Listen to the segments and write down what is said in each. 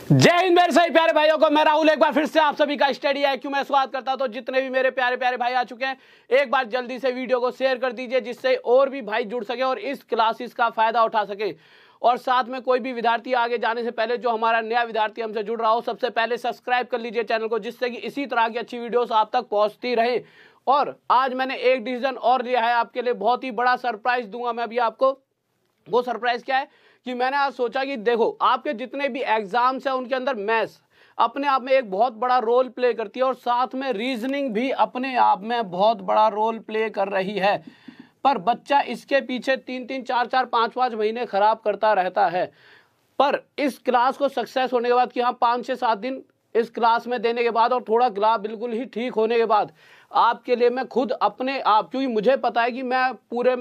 जय हिंद मेरे सभी प्यारे भाइयों को। मैं राहुल एक बार फिर से आप सभी का स्टडी IQ में स्वागत करता हूं। तो जितने भी मेरे प्यारे प्यारे भाई आ चुके हैं, एक बार जल्दी से वीडियो को शेयर कर दीजिए जिससे और भी भाई जुड़ सके और इस क्लासेस का फायदा उठा सके। और साथ में कोई भी विद्यार्थी आगे जाने से पहले जो हमारा नया विद्यार्थी हमसे जुड़ रहा हो, सबसे पहले सब्सक्राइब कर लीजिए चैनल को, जिससे कि इसी तरह की अच्छी वीडियोस आप तक पहुंचती रहे। और आज मैंने एक डिसीजन और लिया है आपके लिए, बहुत ही बड़ा सरप्राइज दूंगा मैं अभी आपको। वो सरप्राइज क्या है कि मैंने आज सोचा कि देखो, आपके जितने भी एग्जाम्स हैं उनके अंदर मैथ्स अपने आप में एक बहुत बड़ा रोल प्ले करती है और साथ में रीजनिंग भी अपने आप में बहुत बड़ा रोल प्ले कर रही है। पर बच्चा इसके पीछे 3-3, 4-4, 5-5 महीने खराब करता रहता है। पर इस क्लास को सक्सेस होने के बाद कि हाँ 5-6-7 दिन इस क्लास में देने के बाद और थोड़ा क्लास बिल्कुल ही ठीक होने के बाद आपके लिए मैं खुद अपने आप, क्योंकि मुझे पता है कि मैं पूरे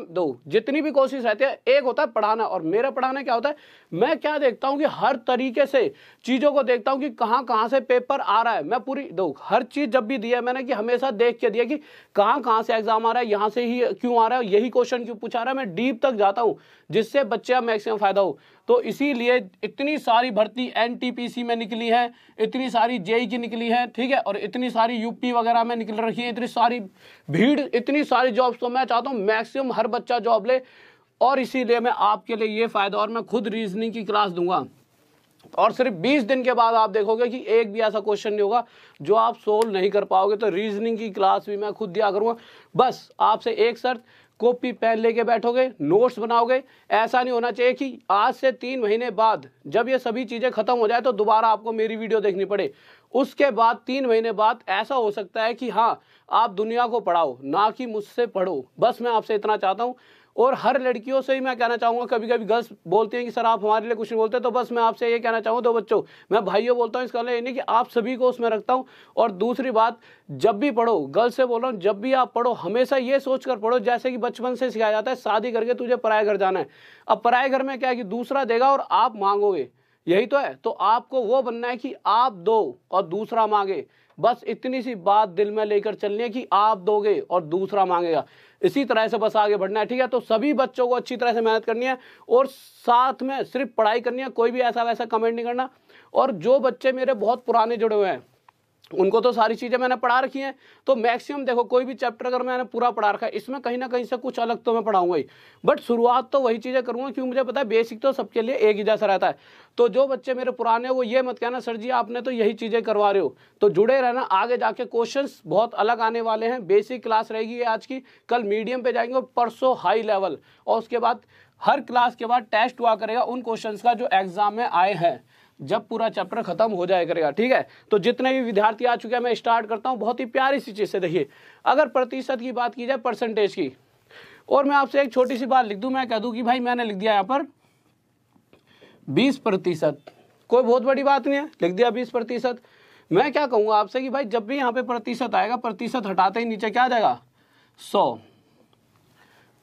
जितनी भी कोशिश रहती है, एक होता है पढ़ाना और मेरा पढ़ाना क्या होता है, मैं क्या देखता हूं कि हर तरीके से चीज़ों को देखता हूं कि कहां से पेपर आ रहा है। मैं पूरी हर चीज़ जब भी दिया है मैंने कि हमेशा देख के दिया कि कहां से एग्जाम आ रहा है, यहाँ से ही क्यों आ रहा है, यही क्वेश्चन क्यों पूछा रहा है। मैं डीप तक जाता हूँ जिससे बच्चे का मैक्सिमम फायदा हो। तो इसीलिए इतनी सारी भर्ती NTPC में निकली है, इतनी सारी JEE की निकली है, ठीक है, और इतनी सारी UP वगैरह में निकल रखी है, इतनी सारी भीड़, इतनी सारी जॉब्स। तो मैं चाहता हूँ मैक्सिमम हर बच्चा जॉब ले और इसीलिए मैं आपके लिए ये फायदा, और मैं खुद रीजनिंग की क्लास दूंगा और सिर्फ 20 दिन के बाद आप देखोगे कि एक भी ऐसा क्वेश्चन नहीं होगा जो आप सोल्व नहीं कर पाओगे। तो रीजनिंग की क्लास भी मैं खुद दिया करूँगा। बस आपसे एक शर्त, कॉपी पेन लेके बैठोगे, नोट्स बनाओगे। ऐसा नहीं होना चाहिए कि आज से 3 महीने बाद जब ये सभी चीज़ें खत्म हो जाए तो दोबारा आपको मेरी वीडियो देखनी पड़े। उसके बाद 3 महीने बाद ऐसा हो सकता है कि हाँ आप दुनिया को पढ़ाओ, ना कि मुझसे पढ़ो। बस मैं आपसे इतना चाहता हूँ। और हर लड़कियों से ही मैं कहना चाहूँगा, कभी कभी गर्ल्स बोलती हैं कि सर आप हमारे लिए कुछ नहीं बोलते, तो बस मैं आपसे ये कहना चाहूँगा, 2 बच्चों, मैं भाइयों बोलता हूँ, इसका मतलब ये नहीं कि आप सभी को उसमें रखता हूँ। और दूसरी बात, जब भी पढ़ो, गर्ल्स से बोल रहा हूँ, जब भी आप पढ़ो हमेशा ये सोच कर पढ़ो जैसे कि बचपन से सिखाया जाता है शादी करके तुझे पराए घर जाना है। अब पराए घर में क्या है कि दूसरा देगा और आप मांगोगे, यही तो है। तो आपको वो बनना है कि आप दो और दूसरा मांगे। बस इतनी सी बात दिल में लेकर चलनी है कि आप दोगे और दूसरा मांगेगा। इसी तरह से बस आगे बढ़ना है, ठीक है। तो सभी बच्चों को अच्छी तरह से मेहनत करनी है और साथ में सिर्फ पढ़ाई करनी है, कोई भी ऐसा वैसा कमेंट नहीं करना। और जो बच्चे मेरे बहुत पुराने जुड़े हुए हैं उनको तो सारी चीज़ें मैंने पढ़ा रखी हैं। तो मैक्सिमम देखो, कोई भी चैप्टर अगर मैंने पूरा पढ़ा रखा है, इसमें कहीं ना कहीं से कुछ अलग तो मैं पढ़ाऊंगा ही, बट शुरुआत तो वही चीज़ें करूंगा क्योंकि मुझे पता है बेसिक तो सबके लिए एक ही जैसा रहता है। तो जो बच्चे मेरे पुराने हैं वो ये मत कहना सर जी आपने तो यही चीज़ें करवा रहे हो। तो जुड़े रहना, आगे जाके क्वेश्चंस बहुत अलग आने वाले हैं। बेसिक क्लास रहेगी आज की, कल मीडियम पे जाएंगे और परसों हाई लेवल, और उसके बाद हर क्लास के बाद टेस्ट हुआ करेगा उन क्वेश्चंस का जो एग्जाम में आए हैं, जब पूरा चैप्टर खत्म हो जाया करेगा, ठीक है। तो जितने भी विद्यार्थी आ चुके हैं मैं स्टार्ट करता हूं बहुत ही प्यारी सी चीज से। देखिए, अगर प्रतिशत की बात की जाए, परसेंटेज की, और मैं आपसे एक छोटी सी बात लिख दूं, मैं कह दूं कि भाई मैंने लिख दिया यहाँ पर 20%, कोई बहुत बड़ी बात नहीं है, लिख दिया 20%। मैं क्या कहूँगा आपसे कि भाई जब भी यहाँ पे प्रतिशत आएगा, प्रतिशत हटाते ही नीचे क्या आ जाएगा, 100।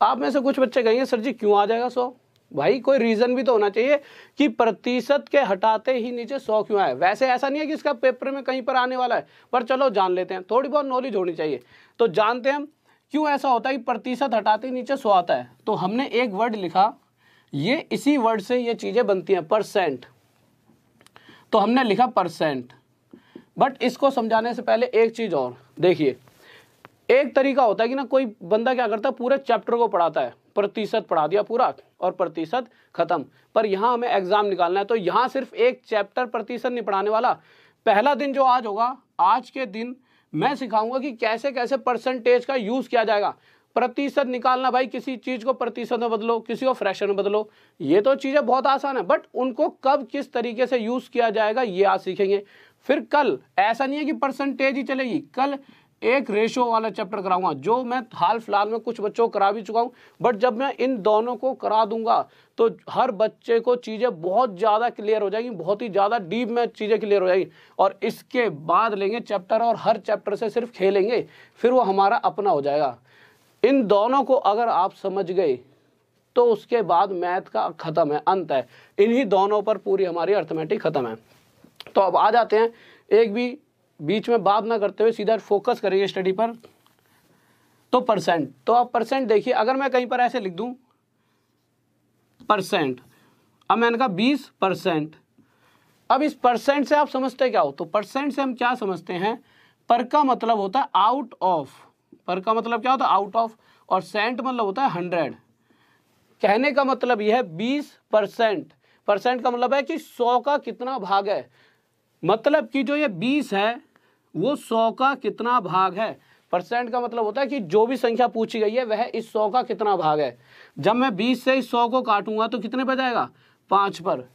आप में से कुछ बच्चे कहेंगे सर जी क्यों आ जाएगा 100? भाई कोई रीजन भी तो होना चाहिए कि प्रतिशत के हटाते ही नीचे 100 क्यों आए। वैसे ऐसा नहीं है कि इसका पेपर में कहीं पर आने वाला है, पर चलो जान लेते हैं, थोड़ी बहुत नॉलेज होनी चाहिए। तो जानते हैं हम क्यों ऐसा होता है कि प्रतिशत हटाते ही नीचे 100 आता है। तो हमने एक वर्ड लिखा, ये इसी वर्ड से ये चीजें बनती हैं, परसेंट। तो हमने लिखा परसेंट। बट इसको समझाने से पहले एक चीज और देखिए, एक तरीका होता है कि ना कोई बंदा क्या करता है, पूरे चैप्टर को पढ़ाता है, प्रतिशत पढ़ा दिया पूरा और प्रतिशत खत्म। पर यहाँ हमें एग्जाम निकालना है, तो यहाँ सिर्फ एक चैप्टर प्रतिशत नहीं पढ़ाने वाला। पहला दिन जो आज होगा, आज के दिन मैं सिखाऊंगा कि कैसे कैसे परसेंटेज का यूज किया जाएगा। प्रतिशत निकालना, भाई किसी चीज को प्रतिशत में बदलो, किसी को फ्रैक्शन में बदलो, ये तो चीजें बहुत आसान है, बट उनको कब किस तरीके से यूज किया जाएगा ये आज सीखेंगे। फिर कल ऐसा नहीं है कि परसेंटेज ही चलेगी, कल एक रेशो वाला चैप्टर कराऊंगा, जो मैं हाल फिलहाल में कुछ बच्चों को करा भी चुका हूं। बट जब मैं इन दोनों को करा दूंगा तो हर बच्चे को चीज़ें बहुत ज़्यादा क्लियर हो जाएंगी, बहुत ही ज़्यादा डीप में चीज़ें क्लियर हो जाएंगी। और इसके बाद लेंगे चैप्टर और हर चैप्टर से सिर्फ खेलेंगे, फिर वो हमारा अपना हो जाएगा। इन दोनों को अगर आप समझ गए तो उसके बाद मैथ का खत्म है, अंत है। इन्हीं दोनों पर पूरी हमारी अर्थमेटिक खत्म है। तो अब आ जाते हैं, एक भी बीच में बात ना करते हुए सीधा फोकस करेंगे स्टडी पर। तो परसेंट, तो आप परसेंट देखिए, अगर मैं कहीं पर ऐसे लिख दूं परसेंट, अब मैंने कहा 20%। अब इस परसेंट से आप समझते क्या हो, तो परसेंट से हम क्या समझते हैं, पर का मतलब होता है आउट ऑफ, पर का मतलब क्या होता है आउट ऑफ, और सेंट मतलब होता है 100। कहने का मतलब यह है 20%, परसेंट का मतलब है कि 100 का कितना भाग है, मतलब कि जो ये 20 है वो 100 का कितना भाग है। परसेंट का मतलब होता है कि जो भी संख्या पूछी गई है वह इस 100 का कितना भाग है। जब मैं 20 से इस 100 को काटूंगा तो कितने पर जाएगा, 5 पर।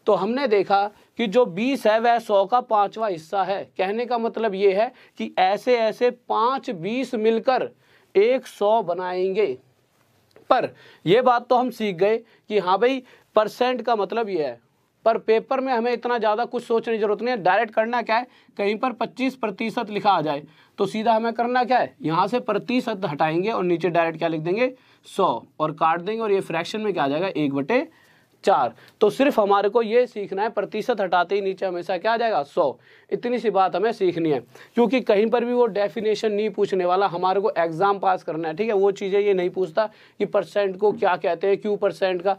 तो हमने देखा कि जो 20 है वह 100 का 5वां हिस्सा है। कहने का मतलब ये है कि ऐसे ऐसे 5 20 मिलकर एक 100 बनाएंगे। पर यह बात तो हम सीख गए कि हाँ भाई परसेंट का मतलब ये है, पर पेपर में हमें इतना ज़्यादा कुछ सोचने की जरूरत नहीं है। डायरेक्ट करना क्या है, कहीं पर 25% लिखा आ जाए तो सीधा हमें करना क्या है, यहाँ से प्रतिशत हटाएंगे और नीचे डायरेक्ट क्या लिख देंगे 100 और काट देंगे, और ये फ्रैक्शन में क्या आ जाएगा 1/4। तो सिर्फ हमारे को ये सीखना है, प्रतिशत हटाते ही नीचे हमेशा क्या आ जाएगा 100। इतनी सी बात हमें सीखनी है, क्योंकि कहीं पर भी वो डेफिनेशन नहीं पूछने वाला, हमारे को एग्जाम पास करना है, ठीक है। वो चीज़ें ये नहीं पूछता कि परसेंट को क्या कहते हैं, क्यों परसेंट का,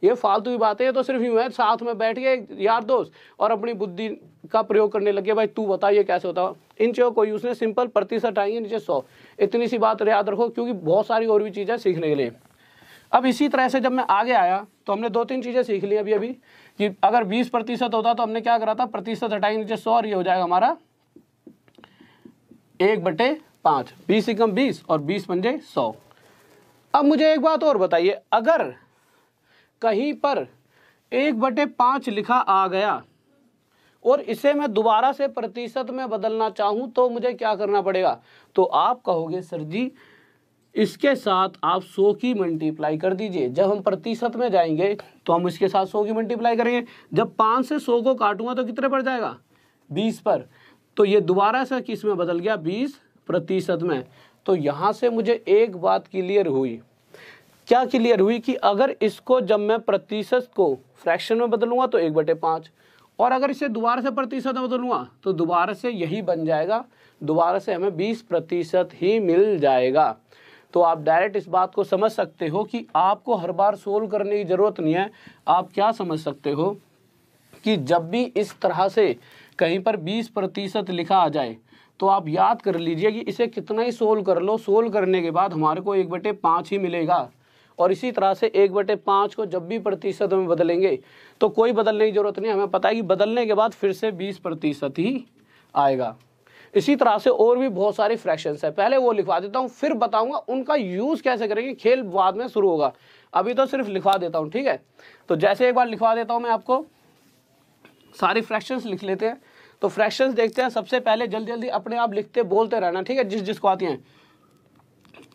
ये फालतू की बातें। तो सिर्फ यूं है साथ में बैठ के यार दोस्त और अपनी बुद्धि का प्रयोग करने लगे, भाई तू बता ये कैसे होता है। इन चीज़ों को यूज ने सिंपल प्रतिशत आएंगे नीचे 100। इतनी सी बात याद रखो, क्योंकि बहुत सारी और भी चीज़ें सीखने के लिए। अब इसी तरह से जब मैं आगे आया तो हमने 2-3 चीज़ें सीख ली अभी कि अगर 20% होता तो हमने क्या करा था, प्रतिशत हटाएंगे नीचे 100 और ये हो जाएगा हमारा 1/5। 20 एकम 20 और 20 पंजे 100। अब मुझे एक बात और बताइए, अगर कहीं पर 1/5 लिखा आ गया और इसे मैं दोबारा से प्रतिशत में बदलना चाहूं तो मुझे क्या करना पड़ेगा। तो आप कहोगे सर जी इसके साथ आप 100 की मल्टीप्लाई कर दीजिए। जब हम प्रतिशत में जाएंगे तो हम इसके साथ 100 की मल्टीप्लाई करेंगे। जब 5 से 100 को काटूंगा तो कितने पर जाएगा, 20 पर। तो ये दोबारा से किस में बदल गया, 20% में। तो यहाँ से मुझे एक बात क्लियर हुई, क्या क्लियर हुई, कि अगर इसको जब मैं प्रतिशत को फ्रैक्शन में बदलूंगा तो 1/5, और अगर इसे दोबारा से प्रतिशत में बदलूंगा तो दोबारा से यही बन जाएगा, दोबारा से हमें 20% ही मिल जाएगा। तो आप डायरेक्ट इस बात को समझ सकते हो कि आपको हर बार सोल्व करने की ज़रूरत नहीं है। आप क्या समझ सकते हो कि जब भी इस तरह से कहीं पर 20% लिखा आ जाए तो आप याद कर लीजिए कि इसे कितना ही सोल्व कर लो, सोल्व करने के बाद हमारे को 1/5 ही मिलेगा। और इसी तरह से 1/5 को जब भी प्रतिशत में बदलेंगे तो कोई बदलने की जरूरत नहीं, हमें पता है कि बदलने के बाद फिर से 20% ही आएगा। इसी तरह से और भी बहुत सारी फ्रैक्शंस है, पहले वो लिखवा देता हूँ फिर बताऊंगा उनका यूज़ कैसे करेंगे, खेल बाद में शुरू होगा। अभी तो सिर्फ लिखवा देता हूँ, ठीक है। तो जैसे एक बार लिखवा देता हूँ मैं आपको, सारी फ्रैक्शंस लिख लेते हैं। तो फ्रैक्शंस देखते हैं। सबसे पहले जल्दी जल्दी अपने आप लिखते बोलते रहना, ठीक है, जिस जिसको आती हैं।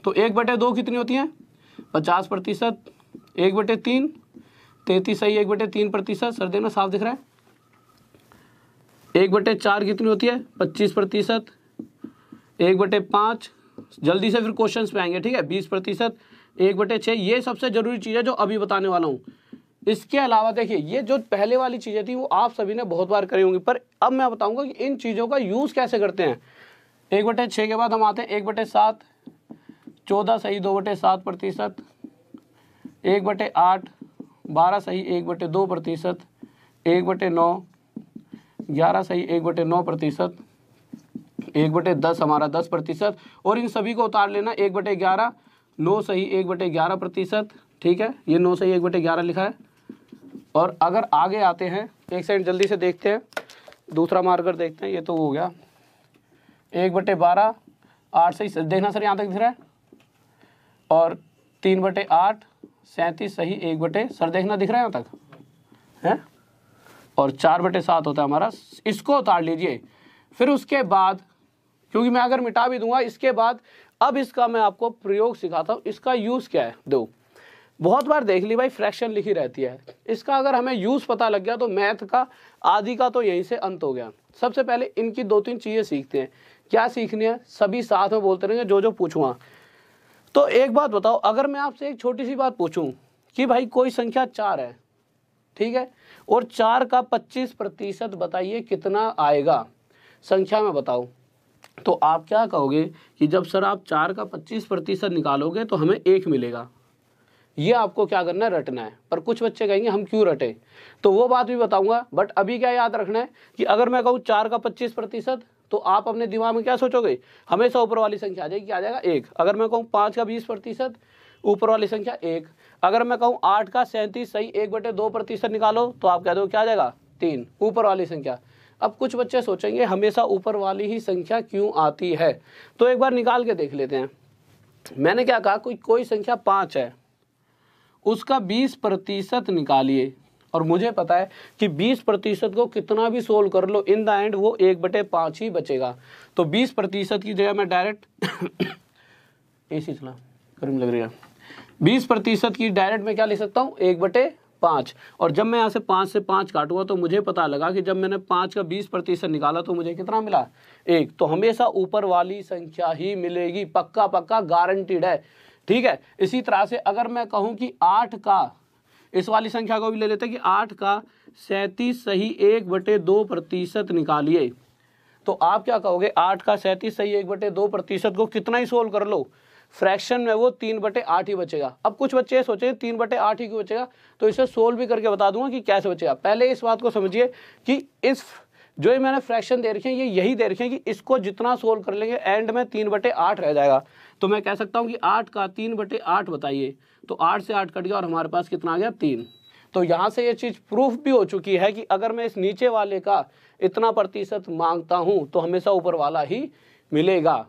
तो 1/2 कितनी होती है, 50%। 1/3 33 सही, 1/3%। सर देखना साफ दिख रहा है। 1/4 कितनी होती है, 25%। 1/5 जल्दी से फिर क्वेश्चन पे आएंगे, ठीक है, 20%। 1/6 ये सबसे जरूरी चीज़ है जो अभी बताने वाला हूँ। इसके अलावा देखिए ये जो पहले वाली चीज़ें थी वो आप सभी ने बहुत बार करी होंगी, पर अब मैं बताऊंगा कि इन चीज़ों का यूज़ कैसे करते हैं। 1/6 के बाद हम आते हैं 1/7, 14 सही 2/7%। 1/8 12 सही 1/2%। 1/9 11 सही 1/9%। 1/10 हमारा 10%। और इन सभी को उतार लेना 1/11 9 सही 1/11%, ठीक है, ये 9 सही 1/11 लिखा है। और अगर आगे आते हैं, एक सेकंड जल्दी से देखते हैं, दूसरा मार्कर देखते हैं, ये तो हो गया 1/12 8 सही, देखना सर यहाँ तक दिख रहा है। और 3/8 37 सही 1 सर देखना दिख रहा है यहाँ तक है। और 4/7 होता है हमारा, इसको उतार लीजिए। फिर उसके बाद, क्योंकि मैं अगर मिटा भी दूंगा इसके बाद, अब इसका मैं आपको प्रयोग सिखाता हूँ। इसका यूज़ क्या है, दो बहुत बार देख ली भाई फ्रैक्शन लिखी रहती है, इसका अगर हमें यूज़ पता लग गया तो मैथ का आदि का तो यहीं से अंत हो गया। सबसे पहले इनकी 2-3 चीज़ें सीखते हैं। क्या सीखनी है, सभी साथ में बोलते रहेंगे जो जो पूछूंगा। तो एक बात बताओ, अगर मैं आपसे एक छोटी सी बात पूछूं कि भाई कोई संख्या 4 है, ठीक है, और 4 का 25% बताइए कितना आएगा, संख्या में बताओ। तो आप क्या कहोगे कि जब सर आप 4 का 25% निकालोगे तो हमें 1 मिलेगा, ये आपको क्या करना है, रटना है। पर कुछ बच्चे कहेंगे हम क्यों रटे, तो वो बात भी बताऊंगा। बट अभी क्या याद रखना है कि अगर मैं कहूँ 4 का 25%, तो आप अपने दिमाग में क्या सोचोगे, हमेशा ऊपर वाली संख्या आ जाएगी, क्या आ जाएगा 1। अगर मैं कहूँ 5 का 20%, ऊपर वाली संख्या 1। अगर मैं कहूँ 8 का 37 सही 1/2% निकालो, तो आप कह दो क्या आ जाएगा 3, ऊपर वाली संख्या। अब कुछ बच्चे सोचेंगे हमेशा ऊपर वाली ही संख्या क्यों आती है, तो एक बार निकाल के देख लेते हैं। मैंने क्या कहा, कोई संख्या 5 है, उसका 20% निकालिए, और मुझे पता है कि 20% को कितना भी सोल्व कर लो, इन द एंड वो 1/5 ही बचेगा। तो 20% की जगह मैं डायरेक्ट एसी चला गर्म लग रही है, 20% की डायरेक्ट मैं क्या लिख सकता हूँ 1/5। और जब मैं यहाँ से 5 से 5 काटूंगा तो मुझे पता लगा कि जब मैंने 5 का 20% निकाला तो मुझे कितना मिला 1। तो हमेशा ऊपर वाली संख्या ही मिलेगी, पक्का पक्का गारंटीड है, ठीक है। इसी तरह से अगर मैं कहूँ कि 8 का, इस वाली संख्या को भी ले लेते हैं कि 8 का 37 सही 1/2% निकालिए, तो आप क्या कहोगे 8 का 37 सही 1/2% को कितना ही सोल्व कर लो, फ्रैक्शन में वो 3/8 ही बचेगा। अब कुछ बच्चे सोचे 3/8 ही क्यों बचेगा, तो इसे सोल्व भी करके बता दूंगा कि कैसे बचेगा। पहले इस बात को समझिए कि इस जो ये मैंने फ्रैक्शन दे रखे हैं, ये यही दे रखे हैं कि इसको जितना सोल्व कर लेंगे एंड में 3/8 रह जाएगा। तो मैं कह सकता हूँ कि 8 का 3/8 बताइए, तो 8 से 8 कट गया और हमारे पास कितना आ गया 3। तो यहाँ से ये चीज़ प्रूफ भी हो चुकी है कि अगर मैं इस नीचे वाले का इतना प्रतिशत मांगता हूँ तो हमेशा ऊपर वाला ही मिलेगा।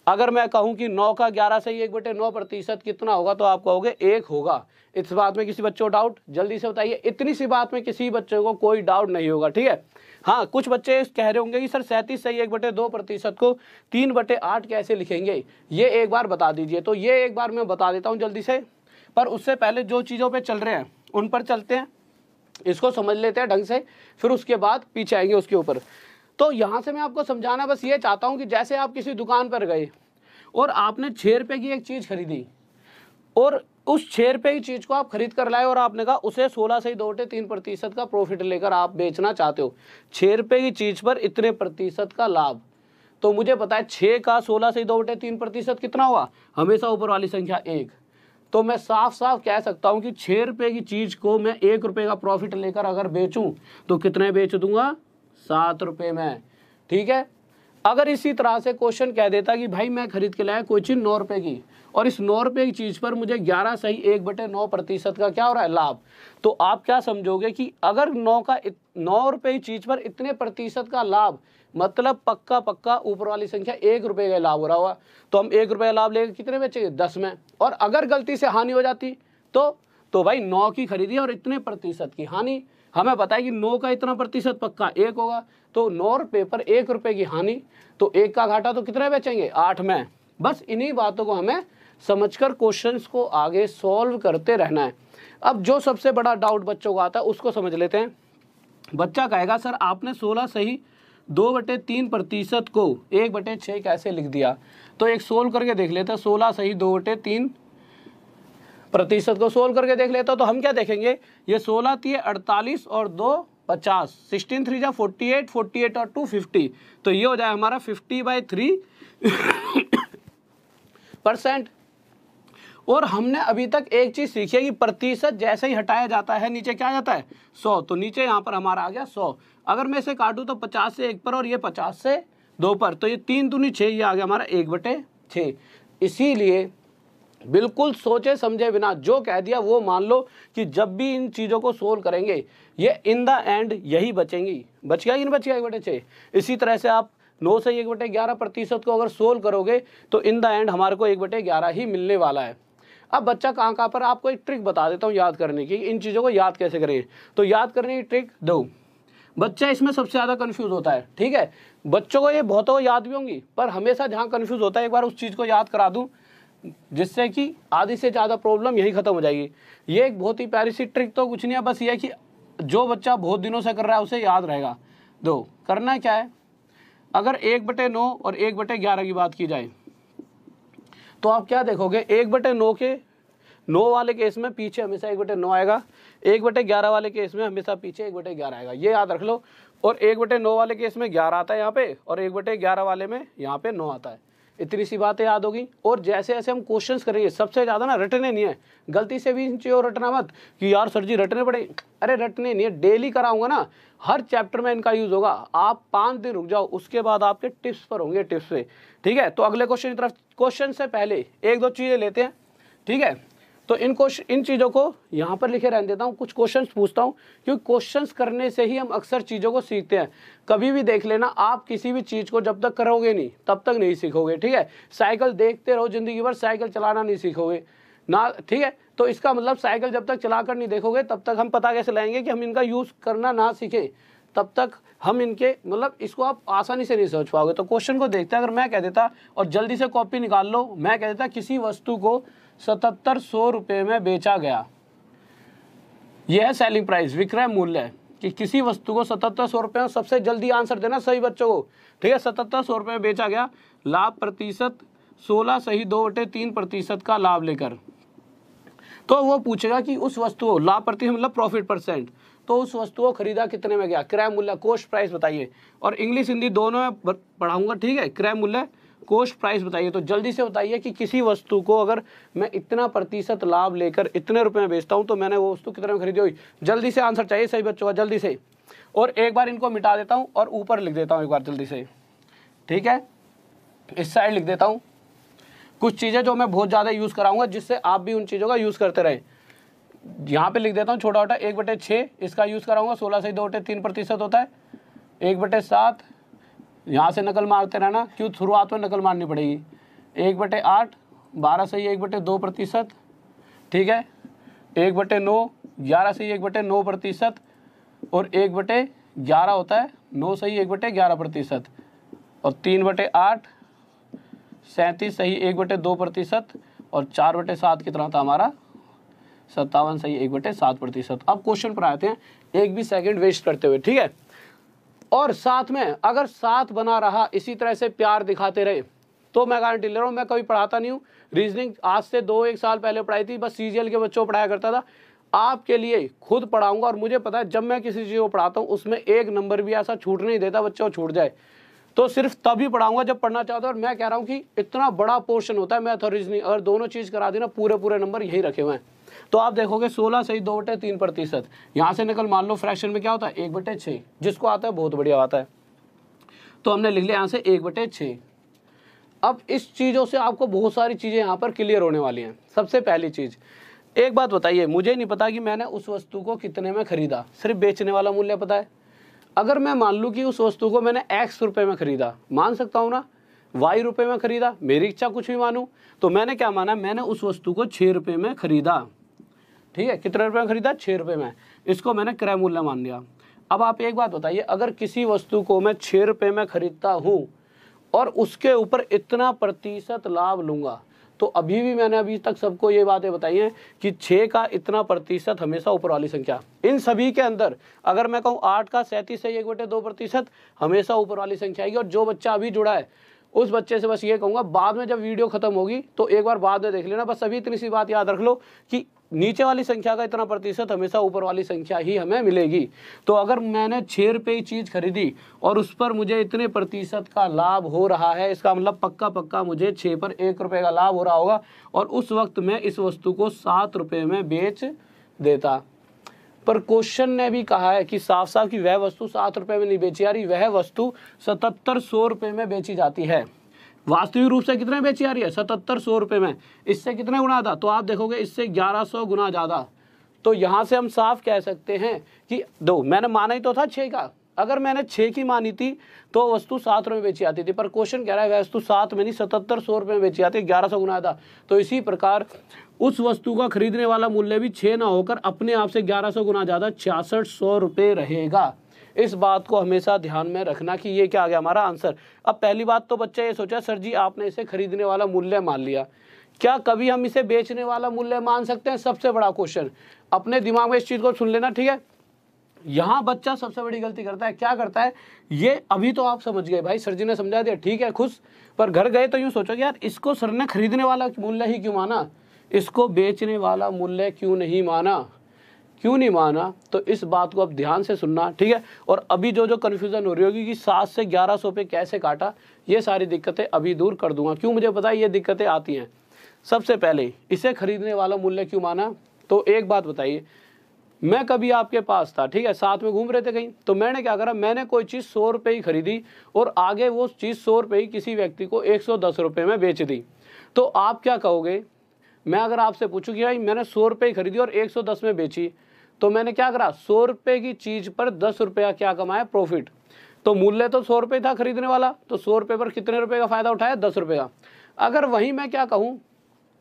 अगर मैं कहूँ कि 9 का 11 से 1/9% कितना होगा, तो आप कहोगे 1 होगा। इस बात में किसी बच्चों को डाउट, जल्दी से बताइए। इतनी सी बात में किसी बच्चे को कोई डाउट नहीं होगा, ठीक है। हाँ, कुछ बच्चे कह रहे होंगे कि सर 37 से 1/2% को 3/8 कैसे लिखेंगे, ये एक बार बता दीजिए। तो ये एक बार मैं बता देता हूँ जल्दी से, पर उससे पहले जो चीज़ों पर चल रहे हैं उन पर चलते हैं, इसको समझ लेते हैं ढंग से, फिर उसके बाद पीछे आएंगे उसके ऊपर। तो यहाँ से मैं आपको समझाना बस ये चाहता हूँ कि जैसे आप किसी दुकान पर गए और आपने 6 रुपये की एक चीज़ खरीदी, और उस 6 रुपये की चीज़ को आप खरीद कर लाए और आपने कहा उसे 16 से 2.3% का प्रॉफिट लेकर आप बेचना चाहते हो। 6 रुपये की चीज़ पर इतने प्रतिशत का लाभ, तो मुझे पता है 6 का 16 से 2.3% कितना हुआ, हमेशा ऊपर वाली संख्या 1। तो मैं साफ साफ कह सकता हूँ कि 6 रुपये की चीज़ को मैं 1 रुपये का प्रॉफिट लेकर अगर बेचूँ तो कितने बेच दूंगा, 7 रुपये में, ठीक है। अगर इसी तरह से क्वेश्चन कह देता कि भाई मैं खरीद के लाया कोई चीज़ 9 रुपये की, और इस 9 रुपये की चीज़ पर मुझे 11 सही 1/9% का क्या हो रहा है, लाभ, तो आप क्या समझोगे कि अगर 9 रुपये की चीज़ पर इतने प्रतिशत का लाभ, मतलब पक्का पक्का ऊपर वाली संख्या 1 रुपये का लाभ हो रहा हुआ। तो हम 1 रुपये लाभ लेकर कितने बेचेंगे, 10 में। और अगर गलती से हानि हो जाती तो भाई 9 की खरीदी और इतने प्रतिशत की हानि, हमें पता है कि 9 का इतना प्रतिशत पक्का 1 होगा, तो 9 रुपये पर 1 रुपये की हानि, तो 1 का घाटा, तो कितने बेचेंगे, 8 में। बस इन्हीं बातों को हमें समझकर क्वेश्चंस को आगे सॉल्व करते रहना है। अब जो सबसे बड़ा डाउट बच्चों को आता है उसको समझ लेते हैं। बच्चा कहेगा सर आपने 16 सही 2/3% को 1/6 कैसे लिख दिया, तो एक सोल्व करके देख लेते हैं। 16 सही 2/3% को सोल्व करके देख लेता, तो हम क्या देखेंगे, ये 16 थी 48 और 2 50, 16 3 जा 48, 48 और 2 50, तो ये हो जाए हमारा 50/3%। और हमने अभी तक एक चीज सीखी है कि प्रतिशत जैसे ही हटाया जाता है नीचे क्या आ जाता है, 100, तो नीचे यहाँ पर हमारा आ गया 100। अगर मैं इसे काटूं तो 50 से 1 पर और ये 50 से 2 पर, तो ये 3 दूनी 6, ये आ गया हमारा 1/6। इसीलिए बिल्कुल सोचे समझे बिना जो कह दिया वो मान लो कि जब भी इन चीज़ों को सोल्व करेंगे ये इन द एंड यही बचेंगी। बच गया कि नहीं बच गया 1/6। इसी तरह से आप 9 से 1/11% को अगर सोल्व करोगे तो इन द एंड हमारे को 1/11 ही मिलने वाला है। अब बच्चा कहाँ पर, आपको एक ट्रिक बता देता हूँ याद करने की, इन चीज़ों को याद कैसे करें। तो याद करने की ट्रिक दो, बच्चा इसमें सबसे ज़्यादा कंफ्यूज होता है, ठीक है। बच्चों को ये बहुतों को याद भी होंगी, पर हमेशा जहाँ कंफ्यूज होता है एक बार उस चीज़ को याद करा दूँ, जिससे कि आधी से ज़्यादा प्रॉब्लम यही खत्म हो जाएगी। ये एक बहुत ही प्यारी सी ट्रिक, तो कुछ नहीं है, बस ये है कि जो बच्चा बहुत दिनों से कर रहा है उसे याद रहेगा। दो करना क्या है, अगर 1/9 और 1/11 की बात की जाए तो आप क्या देखोगे, 1/9 के 9 वाले केस में पीछे हमेशा 1/9 आएगा, 1/11 वाले केस में हमेशा पीछे 1/11 आएगा, ये याद रख लो। और 1/9 वाले केस में 11 आता है यहाँ पे, और 1/11 वाले में यहाँ पे 9 आता है। इतनी सी बातें याद होगी। और जैसे जैसे हम क्वेश्चंस करेंगे, सबसे ज़्यादा ना रटने नहीं है, गलती से भी इन चीज़ों रटना मत कि यार सर जी रटने पड़े, अरे रटने नहीं है, डेली कराऊंगा ना, हर चैप्टर में इनका यूज़ होगा। आप 5 दिन रुक जाओ, उसके बाद आपके टिप्स पर होंगे, टिप्स पे। ठीक है, तो अगले क्वेश्चन की तरफ, क्वेश्चन से पहले 1-2 चीज़ें लेते हैं। ठीक है, तो इन चीज़ों को यहाँ पर लिखे रहने देता हूँ, कुछ क्वेश्चंस पूछता हूँ, क्योंकि क्वेश्चंस करने से ही हम अक्सर चीज़ों को सीखते हैं। कभी भी देख लेना, आप किसी भी चीज़ को जब तक करोगे नहीं तब तक नहीं सीखोगे। ठीक है, साइकिल देखते रहो जिंदगी भर, साइकिल चलाना नहीं सीखोगे ना। ठीक है, तो इसका मतलब साइकिल जब तक चला कर नहीं देखोगे तब तक हम पता कैसे लाएंगे कि हम इनका यूज़ करना ना सीखें, तब तक हम इनके मतलब इसको आप आसानी से नहीं समझ पाओगे। तो क्वेश्चन को देखते हैं। अगर मैं कह देता, और जल्दी से कॉपी निकाल लो, मैं कह देता किसी वस्तु को 7700 रुपये में बेचा गया, यह है सेलिंग प्राइस, विक्रय मूल्य, कि किसी वस्तु को 7700 रुपये में, सबसे जल्दी आंसर देना सही बच्चों को। ठीक है, 7700 रुपये में बेचा गया, लाभ प्रतिशत 16 सही 2/3% का लाभ लेकर। तो वो पूछेगा कि उस वस्तु को, लाभ प्रतिशत मतलब प्रॉफिट परसेंट, तो उस वस्तु को खरीदा कितने में गया, क्रय मूल्य, कॉस्ट प्राइस बताइए। और इंग्लिश हिंदी दोनों में पढ़ाऊंगा। ठीक है, क्रय मूल्य, कॉस्ट प्राइस बताइए। तो जल्दी से बताइए कि किसी वस्तु को अगर मैं इतना प्रतिशत लाभ लेकर इतने रुपए में बेचता हूं तो मैंने वो वस्तु कितने में खरीदी होगी। जल्दी से आंसर चाहिए सही बच्चों का, जल्दी से। और एक बार इनको मिटा देता हूं और ऊपर लिख देता हूं एक बार जल्दी से। ठीक है, इस साइड लिख देता हूं कुछ चीज़ें जो मैं बहुत ज़्यादा यूज़ कराऊंगा, जिससे आप भी उन चीज़ों का यूज़ करते रहें। यहाँ पे लिख देता हूँ छोटा छोटा, 1/6 इसका यूज़ कराऊंगा, 16 सही 2/3% होता है। 1/7 यहाँ से नकल मारते रहना, क्यों शुरुआत में नकल मारनी पड़ेगी। 1/8 12 सही 1/2%। ठीक है, 1/9 11 सही 1/9%। और 1/11 होता है 9 सही 1/11%। और 3/8 37 सही 1/2%। और 4/7 कितना था हमारा, 57 सही 1/7%। अब क्वेश्चन पर आते हैं, एक भी सेकंड वेस्ट करते हुए। ठीक है, और साथ में अगर साथ बना रहा, इसी तरह से प्यार दिखाते रहे, तो मैं गारंटी ले रहा हूँ, मैं कभी पढ़ाता नहीं हूँ रीजनिंग, आज से 2-1 साल पहले पढ़ाई थी, बस सीजीएल के बच्चों को पढ़ाया करता था। आपके लिए खुद पढ़ाऊंगा, और मुझे पता है जब मैं किसी चीज़ को पढ़ाता हूँ उसमें एक नंबर भी ऐसा छूट नहीं देता बच्चों को छूट जाए, तो सिर्फ तभी पढ़ाऊंगा जब पढ़ना चाहता हूँ। और मैं कह रहा हूँ कि इतना बड़ा पोर्शन होता है मैथ और रीजनिंग, अगर दोनों चीज़ करा दी ना, पूरे नंबर यही रखे हुए हैं। तो आप देखोगे 16 सही 2/3%। यहाँ से निकल मान लो फ्रैक्शन में क्या होता है 1/6, जिसको आता है बहुत बढ़िया आता है। तो हमने लिख लिया यहाँ से 1/6। अब इस चीज़ों से आपको बहुत सारी चीज़ें यहाँ पर क्लियर होने वाली हैं। सबसे पहली चीज़, एक बात बताइए, मुझे नहीं पता कि मैंने उस वस्तु को कितने में खरीदा, सिर्फ बेचने वाला मूल्य पता है। अगर मैं मान लूँ कि उस वस्तु को मैंने X रुपये में खरीदा, मान सकता हूँ ना, Y रुपये में खरीदा, मेरी इच्छा कुछ भी मानूँ, तो मैंने क्या माना, मैंने उस वस्तु को 6 रुपये में खरीदा। ठीक है, कितने रुपये में खरीदा, 6 रुपये में, इसको मैंने क्रय मूल्य मान लिया। अब आप एक बात बताइए, अगर किसी वस्तु को मैं 6 रुपये में खरीदता हूँ और उसके ऊपर इतना प्रतिशत लाभ लूँगा, तो अभी भी मैंने अभी तक सबको ये बातें बताई हैं कि 6 का इतना प्रतिशत हमेशा ऊपर वाली संख्या। इन सभी के अंदर अगर मैं कहूँ 8 का 37 सही 1/2% हमेशा ऊपर वाली संख्या आएगी। और जो बच्चा अभी जुड़ा है उस बच्चे से बस ये कहूँगा, बाद में जब वीडियो खत्म होगी तो एक बार बाद में देख लेना, बस अभी इतनी सी बात याद रख लो कि नीचे वाली संख्या का इतना प्रतिशत हमेशा ऊपर वाली संख्या ही हमें मिलेगी। तो अगर मैंने 6 रुपये की चीज़ खरीदी और उस पर मुझे इतने प्रतिशत का लाभ हो रहा है, इसका मतलब पक्का मुझे 6 पर 1 रुपये का लाभ हो रहा होगा, और उस वक्त मैं इस वस्तु को 7 रुपये में बेच देता। पर क्वेश्चन ने भी कहा है कि साफ साफ कि वह वस्तु 7 रुपये में नहीं बेची जा रही, वह वस्तु 7700 रुपये में बेची जाती है। वास्तविक रूप से कितने बेची जा रही है, 7700 रुपये में। इससे कितने गुना था, तो आप देखोगे इससे 1100 गुना ज़्यादा। तो यहाँ से हम साफ कह सकते हैं कि दो, मैंने माना ही तो था 6 का, अगर मैंने 6 की मानी थी तो वस्तु 7 रुपये में बेची जाती थी, पर क्वेश्चन कह रहा है वस्तु 7 में नहीं 7700 रुपये में बेची जाती है, 1100 गुना था। तो इसी प्रकार उस वस्तु का खरीदने वाला मूल्य भी 6 ना होकर अपने आप से 1100 गुना ज़्यादा 6600 रुपये रहेगा। इस बात को हमेशा ध्यान में रखना कि ये क्या आ गया हमारा आंसर। अब पहली बात तो बच्चा ये सोचा, सर जी आपने इसे खरीदने वाला मूल्य मान लिया, क्या कभी हम इसे बेचने वाला मूल्य मान सकते हैं? सबसे बड़ा क्वेश्चन, अपने दिमाग में इस चीज़ को सुन लेना, ठीक है। यहाँ बच्चा सबसे बड़ी गलती करता है, क्या करता है, ये अभी तो आप समझ गए भाई, सर जी ने समझा दिया, ठीक है खुश, पर घर गए तो यूँ सोचोगे यार इसको सर ने खरीदने वाला मूल्य ही क्यों माना, इसको बेचने वाला मूल्य क्यों नहीं माना। क्यों नहीं माना, तो इस बात को अब ध्यान से सुनना, ठीक है। और अभी जो कन्फ्यूजन हो रही होगी कि 7 से 1100 पे कैसे काटा, ये सारी दिक्कतें अभी दूर कर दूंगा। क्यों, मुझे पता है ये दिक्कतें आती हैं। सबसे पहले इसे खरीदने वाला मूल्य क्यों माना, तो एक बात बताइए, मैं कभी आपके पास था, ठीक है, साथ में घूम रहे थे कहीं, तो मैंने क्या करा, मैंने कोई चीज़ 100 रुपये ही खरीदी और आगे वो चीज़ 100 रुपये ही किसी व्यक्ति को 110 रुपये में बेच दी, तो आप क्या कहोगे। मैं अगर आपसे पूछूं कि भाई मैंने 100 रुपये खरीदी और 110 में बेची, तो मैंने क्या करा, 100 रुपये की चीज़ पर 10 रुपया क्या कमाया, प्रॉफिट। तो मूल्य तो 100 रुपये था खरीदने वाला, तो 100 रुपये पर कितने रुपये का फ़ायदा उठाया, 10 रुपये का। अगर वहीं मैं क्या कहूँ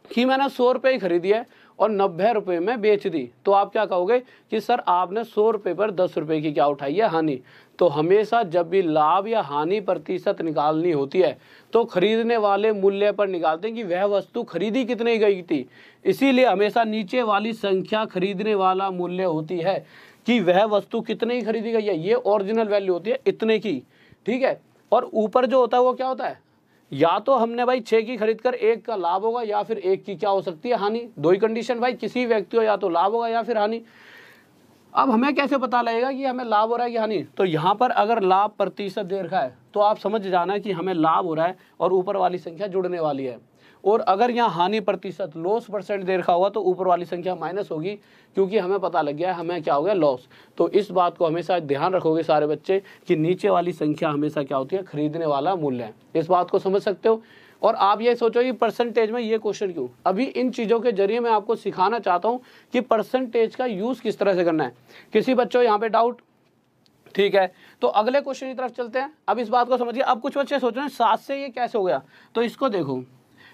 कि मैंने 100 रुपये ही खरीदी है और 90 रुपये में बेच दी, तो आप क्या कहोगे कि सर आपने 100 रुपये पर 10 रुपये की क्या उठाई है, हानि। तो हमेशा जब भी लाभ या हानि प्रतिशत निकालनी होती है तो खरीदने वाले मूल्य पर निकालते हैं कि वह वस्तु खरीदी कितने गई थी। इसीलिए हमेशा नीचे वाली संख्या खरीदने वाला मूल्य होती है कि वह वस्तु कितने की खरीदी गई है, ये ओरिजिनल वैल्यू होती है इतने की, ठीक है। और ऊपर जो होता है वो क्या होता है, या तो हमने भाई 6 की खरीद कर 1 का लाभ होगा या फिर 1 की क्या हो सकती है, हानि। दो ही कंडीशन भाई, किसी व्यक्ति को या तो लाभ होगा या फिर हानि। अब हमें कैसे पता लगेगा कि हमें लाभ हो रहा है कि हानि, तो यहाँ पर अगर लाभ प्रतिशत दे रखा है तो आप समझ जाना कि हमें लाभ हो रहा है और ऊपर वाली संख्या जुड़ने वाली है। और अगर यहाँ हानि प्रतिशत लॉस परसेंट दे रखा होगा तो ऊपर वाली संख्या माइनस होगी, क्योंकि हमें पता लग गया है हमें क्या हो गया, लॉस। तो इस बात को हमेशा ध्यान रखोगे सारे बच्चे कि नीचे वाली संख्या हमेशा क्या होती है, खरीदने वाला मूल्य है। इस बात को समझ सकते हो। और आप ये सोचो कि परसेंटेज में ये क्वेश्चन क्यों, अभी इन चीज़ों के जरिए मैं आपको सिखाना चाहता हूँ कि परसेंटेज का यूज़ किस तरह से करना है। किसी बच्चों यहाँ पे डाउट, ठीक है, तो अगले क्वेश्चन की तरफ चलते हैं। अब इस बात को समझिए। अब कुछ बच्चे सोच रहे हैं 7 से ये कैसे हो गया, तो इसको देखो,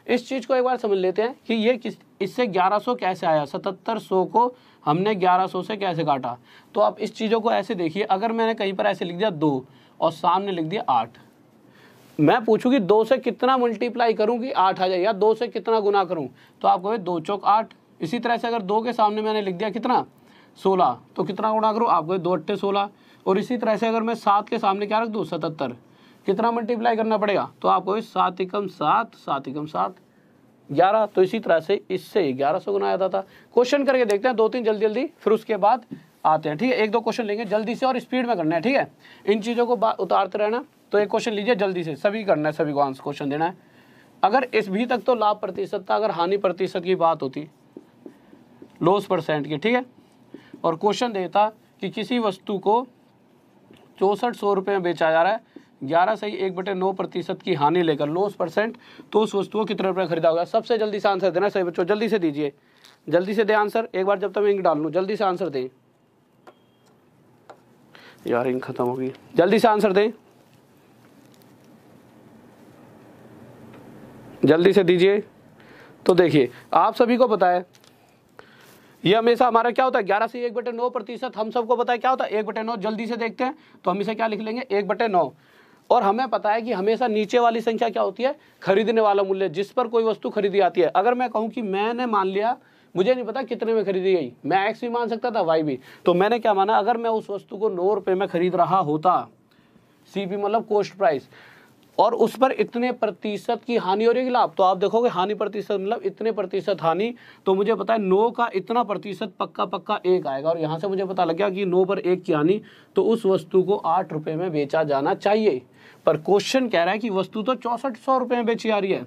इस चीज़ को एक बार समझ लेते हैं कि ये इससे 1100 कैसे आया, 7700 को हमने 1100 से कैसे काटा। तो आप इस चीज़ों को ऐसे देखिए, अगर मैंने कहीं पर ऐसे लिख दिया 2 और सामने लिख दिया 8, मैं पूछूं कि 2 से कितना मल्टीप्लाई करूं कि 8 आ जाए, या 2 से कितना गुना करूं, तो आप कहोगे 2 चौक 8। इसी तरह से अगर 2 के सामने मैंने लिख दिया कितना, 16, तो कितना गुना करूं, आप कहोगे 2 अट्ठे 16। और इसी तरह से अगर मैं 7 के सामने क्या रख दूं, 77, कितना मल्टीप्लाई करना पड़ेगा, तो आप कहोगे 7 एकम 7, 7 एकम 7, 11। तो इसी तरह से इससे 1100 गुना आता था। क्वेश्चन करके देखते हैं 2-3 जल्दी जल्दी, फिर उसके बाद आते हैं, ठीक है। 1-2 क्वेश्चन लेंगे जल्दी से और स्पीड में करना है, ठीक है। इन चीज़ों को उतारते रहना। तो एक क्वेश्चन लीजिए जल्दी से, सभी करना है, सभी को आंसर क्वेश्चन देना है। अगर इस भी तक तो लाभ प्रतिशत था, अगर हानि प्रतिशत की बात होती, लॉस परसेंट की, ठीक है, और क्वेश्चन देता कि किसी वस्तु को 6400 रुपये में बेचा जा रहा है, 11 से 1/9% की हानि लेकर, लॉस परसेंट, तो उस वस्तु को कितने रुपये खरीदा होगा। सबसे जल्दी से आंसर देना सही बच्चों, जल्दी से दीजिए, जल्दी से दे आंसर। एक बार जब तक मैं इंक डाल लूँ, जल्दी से आंसर दें यार, इंक खत्म हो गई, जल्दी से आंसर दें, जल्दी से दीजिए। तो देखिए आप सभी को पता है ये हमेशा हमारा क्या होता है, 11 से 1/9%, हम सबको पता है क्या होता है 1/9। जल्दी से देखते हैं तो हम इसे क्या लिख लेंगे, 1/9। और हमें पता है कि हमेशा नीचे वाली संख्या क्या होती है, खरीदने वाला मूल्य, जिस पर कोई वस्तु खरीदी आती है। अगर मैं कहूँ कि मैंने मान लिया, मुझे नहीं पता कितने में खरीदी गई, मैं एक्स भी मान सकता था, वाई भी, तो मैंने क्या माना, अगर मैं उस वस्तु को 9 रुपये में खरीद रहा होता, CP मतलब कॉस्ट प्राइस, और उस पर इतने प्रतिशत की हानि हो रही है लाभ, तो आप देखोगे हानि प्रतिशत मतलब इतने प्रतिशत हानि, तो मुझे पता है 9 का इतना प्रतिशत पक्का 1 आएगा। और यहाँ से मुझे पता लग गया कि 9 पर 1 की हानि, तो उस वस्तु को 8 रुपये में बेचा जाना चाहिए। पर क्वेश्चन कह रहा है कि वस्तु तो 6400 रुपये में बेची जा रही है,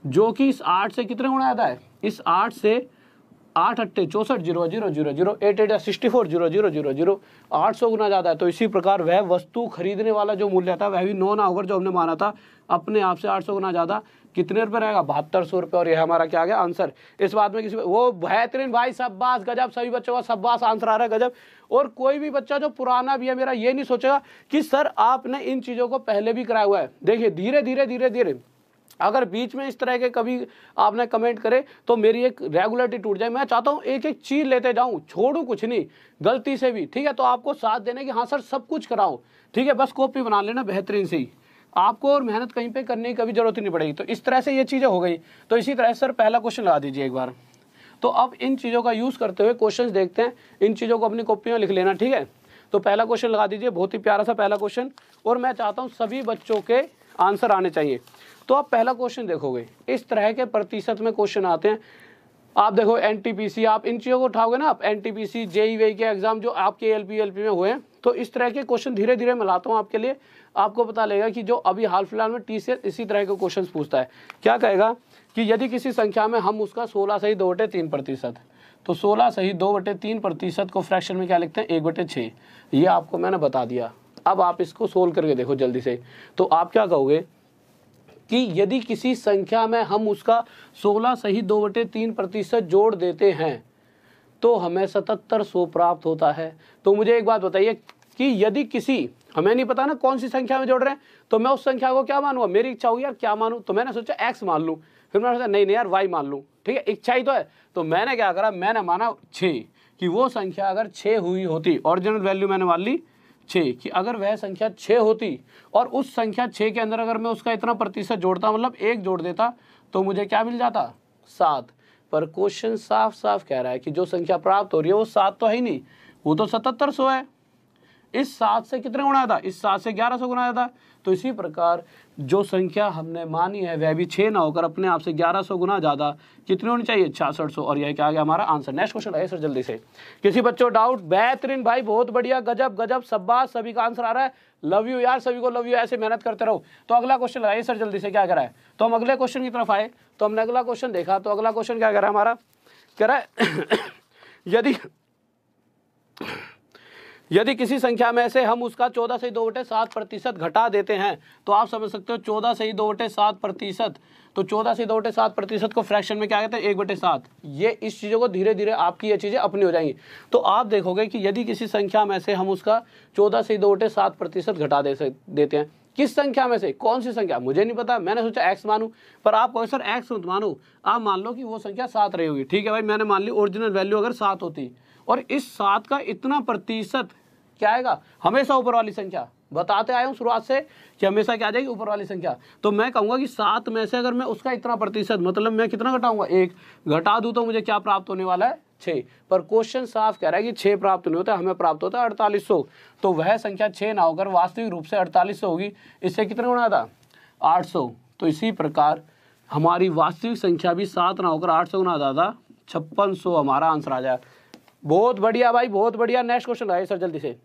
जो कि इस 8 से कितने गुना आता है, इस 8 से 8 अट्ठे 64, 0 0 0 0 8 8 64, 0 0 0 0, 800 गुना ज़्यादा है। तो इसी प्रकार वह वस्तु खरीदने वाला जो मूल्य था वह भी 9 ना होकर जो हमने माना था अपने आप से 800 गुना ज़्यादा, कितने रुपये रहेगा, 7200 रुपये। और यह हमारा क्या आ गया आंसर। इस बात में किसी वो बेहतरीन भाई, शाबाश, गजब, सभी बच्चों का शाबाश, आंसर आ रहा है, गजब। और कोई भी बच्चा जो पुराना भी है मेरा, ये नहीं सोचेगा कि सर आपने इन चीज़ों को पहले भी कराया हुआ है। देखिए धीरे धीरे धीरे धीरे अगर बीच में इस तरह के कभी आपने कमेंट करे तो मेरी एक रेगुलरिटी टूट जाए। मैं चाहता हूँ एक एक चीज़ लेते जाऊँ, छोड़ूं कुछ नहीं गलती से भी, ठीक है। तो आपको साथ देने की, हाँ सर सब कुछ कराओ, ठीक है, बस कॉपी बना लेना बेहतरीन से ही, आपको और मेहनत कहीं पे करने की कभी जरूरत ही नहीं पड़ेगी। तो इस तरह से ये चीज़ें हो गई। तो इसी तरह सर पहला क्वेश्चन लगा दीजिए एक बार। तो अब इन चीज़ों का यूज़ करते हुए क्वेश्चन देखते हैं, इन चीज़ों को अपनी कॉपी में लिख लेना, ठीक है। तो पहला क्वेश्चन लगा दीजिए, बहुत ही प्यारा सा पहला क्वेश्चन, और मैं चाहता हूँ सभी बच्चों के आंसर आने चाहिए। तो आप पहला क्वेश्चन देखोगे, इस तरह के प्रतिशत में क्वेश्चन आते हैं। आप देखो एनटीपीसी, आप इन चीज़ों को उठाओगे ना, आप एनटीपीसी जेई वेई के एग्जाम जो आपके एलपी में हुए हैं, तो इस तरह के क्वेश्चन धीरे धीरे मैं लाता हूँ आपके लिए। आपको पता लगेगा कि जो अभी हाल फिलहाल में टीसीएस इसी तरह के क्वेश्चन पूछता है। क्या कहेगा कि यदि किसी संख्या में हम उसका 16 सही 2/3%, तो 16 सही 2/3% को फ्रैक्शन में क्या लिखते हैं, 1/6। ये आपको मैंने बता दिया। अब आप इसको सोल्व करके देखो जल्दी से। तो आप क्या कहोगे कि यदि किसी संख्या में हम उसका 16 सही 2/3% जोड़ देते हैं तो हमें 7700 प्राप्त होता है। तो मुझे एक बात बताइए कि यदि किसी, हमें नहीं पता ना कौन सी संख्या में जोड़ रहे हैं, तो मैं उस संख्या को क्या मानूंगा, मेरी इच्छा हुई यार क्या मानूं, तो मैंने सोचा x मान लूं, फिर मैंने सोचा नहीं यार y मान लूं, ठीक है, इच्छा ही तो है। तो मैंने क्या करा, मैंने माना 6 कि वो संख्या अगर 6 हुई होती, ओरिजिनल वैल्यू मैंने मान ली 6 कि अगर वह संख्या 6 होती और उस संख्या 6 के अंदर अगर मैं उसका इतना प्रतिशत जोड़ता, मतलब 1 जोड़ देता, तो मुझे क्या मिल जाता, 7। पर क्वेश्चन साफ साफ कह रहा है कि जो संख्या प्राप्त हो रही है वो 7 तो है ही नहीं, वो तो 7700 है। इस 7 से कितने गुना था, इस 7 से 1100 गुना था। तो इसी प्रकार जो संख्या हमने मानी है वह भी 6 ना होकर अपने आप से 1100 गुना ज़्यादा कितनी होनी चाहिए, 6600। और यह क्या आ गया हमारा आंसर। नेक्स्ट क्वेश्चन है सर जल्दी से। किसी बच्चों डाउट? बेहतरीन भाई, बहुत बढ़िया, गजब गजब, शाबाश, सभी का आंसर आ रहा है। लव यू यार, सभी को लव यू, ऐसे मेहनत करते रहो। तो अगला क्वेश्चन लगाइए सर जल्दी से, क्या करा है। तो हम अगले क्वेश्चन की तरफ आए, तो हमने अगला क्वेश्चन देखा। तो अगला क्वेश्चन क्या करा है हमारा, कह रहा है यदि किसी संख्या में से हम उसका 14 से 2/7% घटा देते हैं, तो आप समझ सकते हो 14 से 2/7%, तो 14 से 2/7% को फ्रैक्शन में क्या कहते हैं, 1/7। ये इस चीज़ों को धीरे धीरे आपकी ये चीज़ें अपनी हो जाएंगी। तो आप देखोगे कि यदि किसी संख्या में से हम उसका 14 से 2/7% घटा देते हैं, किस संख्या में से, कौन सी संख्या, मुझे नहीं पता, मैंने सोचा x मानूं, पर आप कहो सर x मत मानो, आप मान लो कि वो संख्या 7 रही होगी। ठीक है भाई, मैंने मान ली ओरिजिनल वैल्यू अगर 7 होती और इस 7 का इतना प्रतिशत क्या आएगा, हमेशा ऊपर वाली संख्या, बताते आया हूँ शुरुआत से कि हमेशा क्या आ जाएगी, ऊपर वाली संख्या। तो मैं कहूँगा कि 7 में से अगर मैं उसका इतना प्रतिशत, मतलब मैं कितना घटाऊंगा, 1 घटा दूँ, तो मुझे क्या प्राप्त होने वाला है, 6। पर क्वेश्चन साफ कह रहा है कि 6 प्राप्त नहीं होता, हमें प्राप्त होता है 4800। तो वह संख्या 6 ना होकर वास्तविक रूप से 4800 होगी। इससे कितना गुना था, 800। तो इसी प्रकार हमारी वास्तविक संख्या भी 7 ना होकर 800 गुना ज़्यादा, 5600 हमारा आंसर आ जाए। बहुत बढ़िया भाई, बहुत बढ़िया। नेक्स्ट क्वेश्चन आइए सर जल्दी से।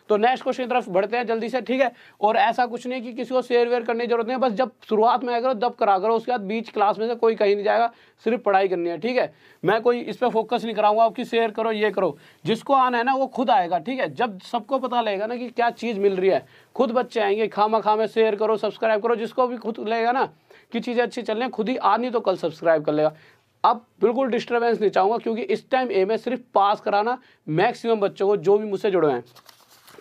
तो नेक्स्ट क्वेश्चन की तरफ बढ़ते हैं जल्दी से, ठीक है। और ऐसा कुछ नहीं कि किसी को शेयर वेयर करने की जरूरत नहीं है, बस जब शुरुआत में आया करो जब करा करो, उसके बाद बीच क्लास में से कोई कहीं नहीं जाएगा, सिर्फ पढ़ाई करनी है, ठीक है। मैं कोई इस पर फोकस नहीं कराऊंगा आपकी शेयर करो ये करो, जिसको आना है ना वो खुद आएगा, ठीक है। जब सबको पता लगेगा ना कि क्या चीज़ मिल रही है, खुद बच्चे आएंगे। खामा खामे शेयर करो, सब्सक्राइब करो, जिसको भी खुद लगेगा ना कि चीज़ें अच्छी चल रही हैं, खुद ही आज नहीं तो कल सब्सक्राइब कर लेगा। अब बिल्कुल डिस्टर्बेंस नहीं चाहूँगा, क्योंकि इस टाइम एम है सिर्फ पास कराना मैक्सिमम बच्चों को जो भी मुझसे जुड़े हैं।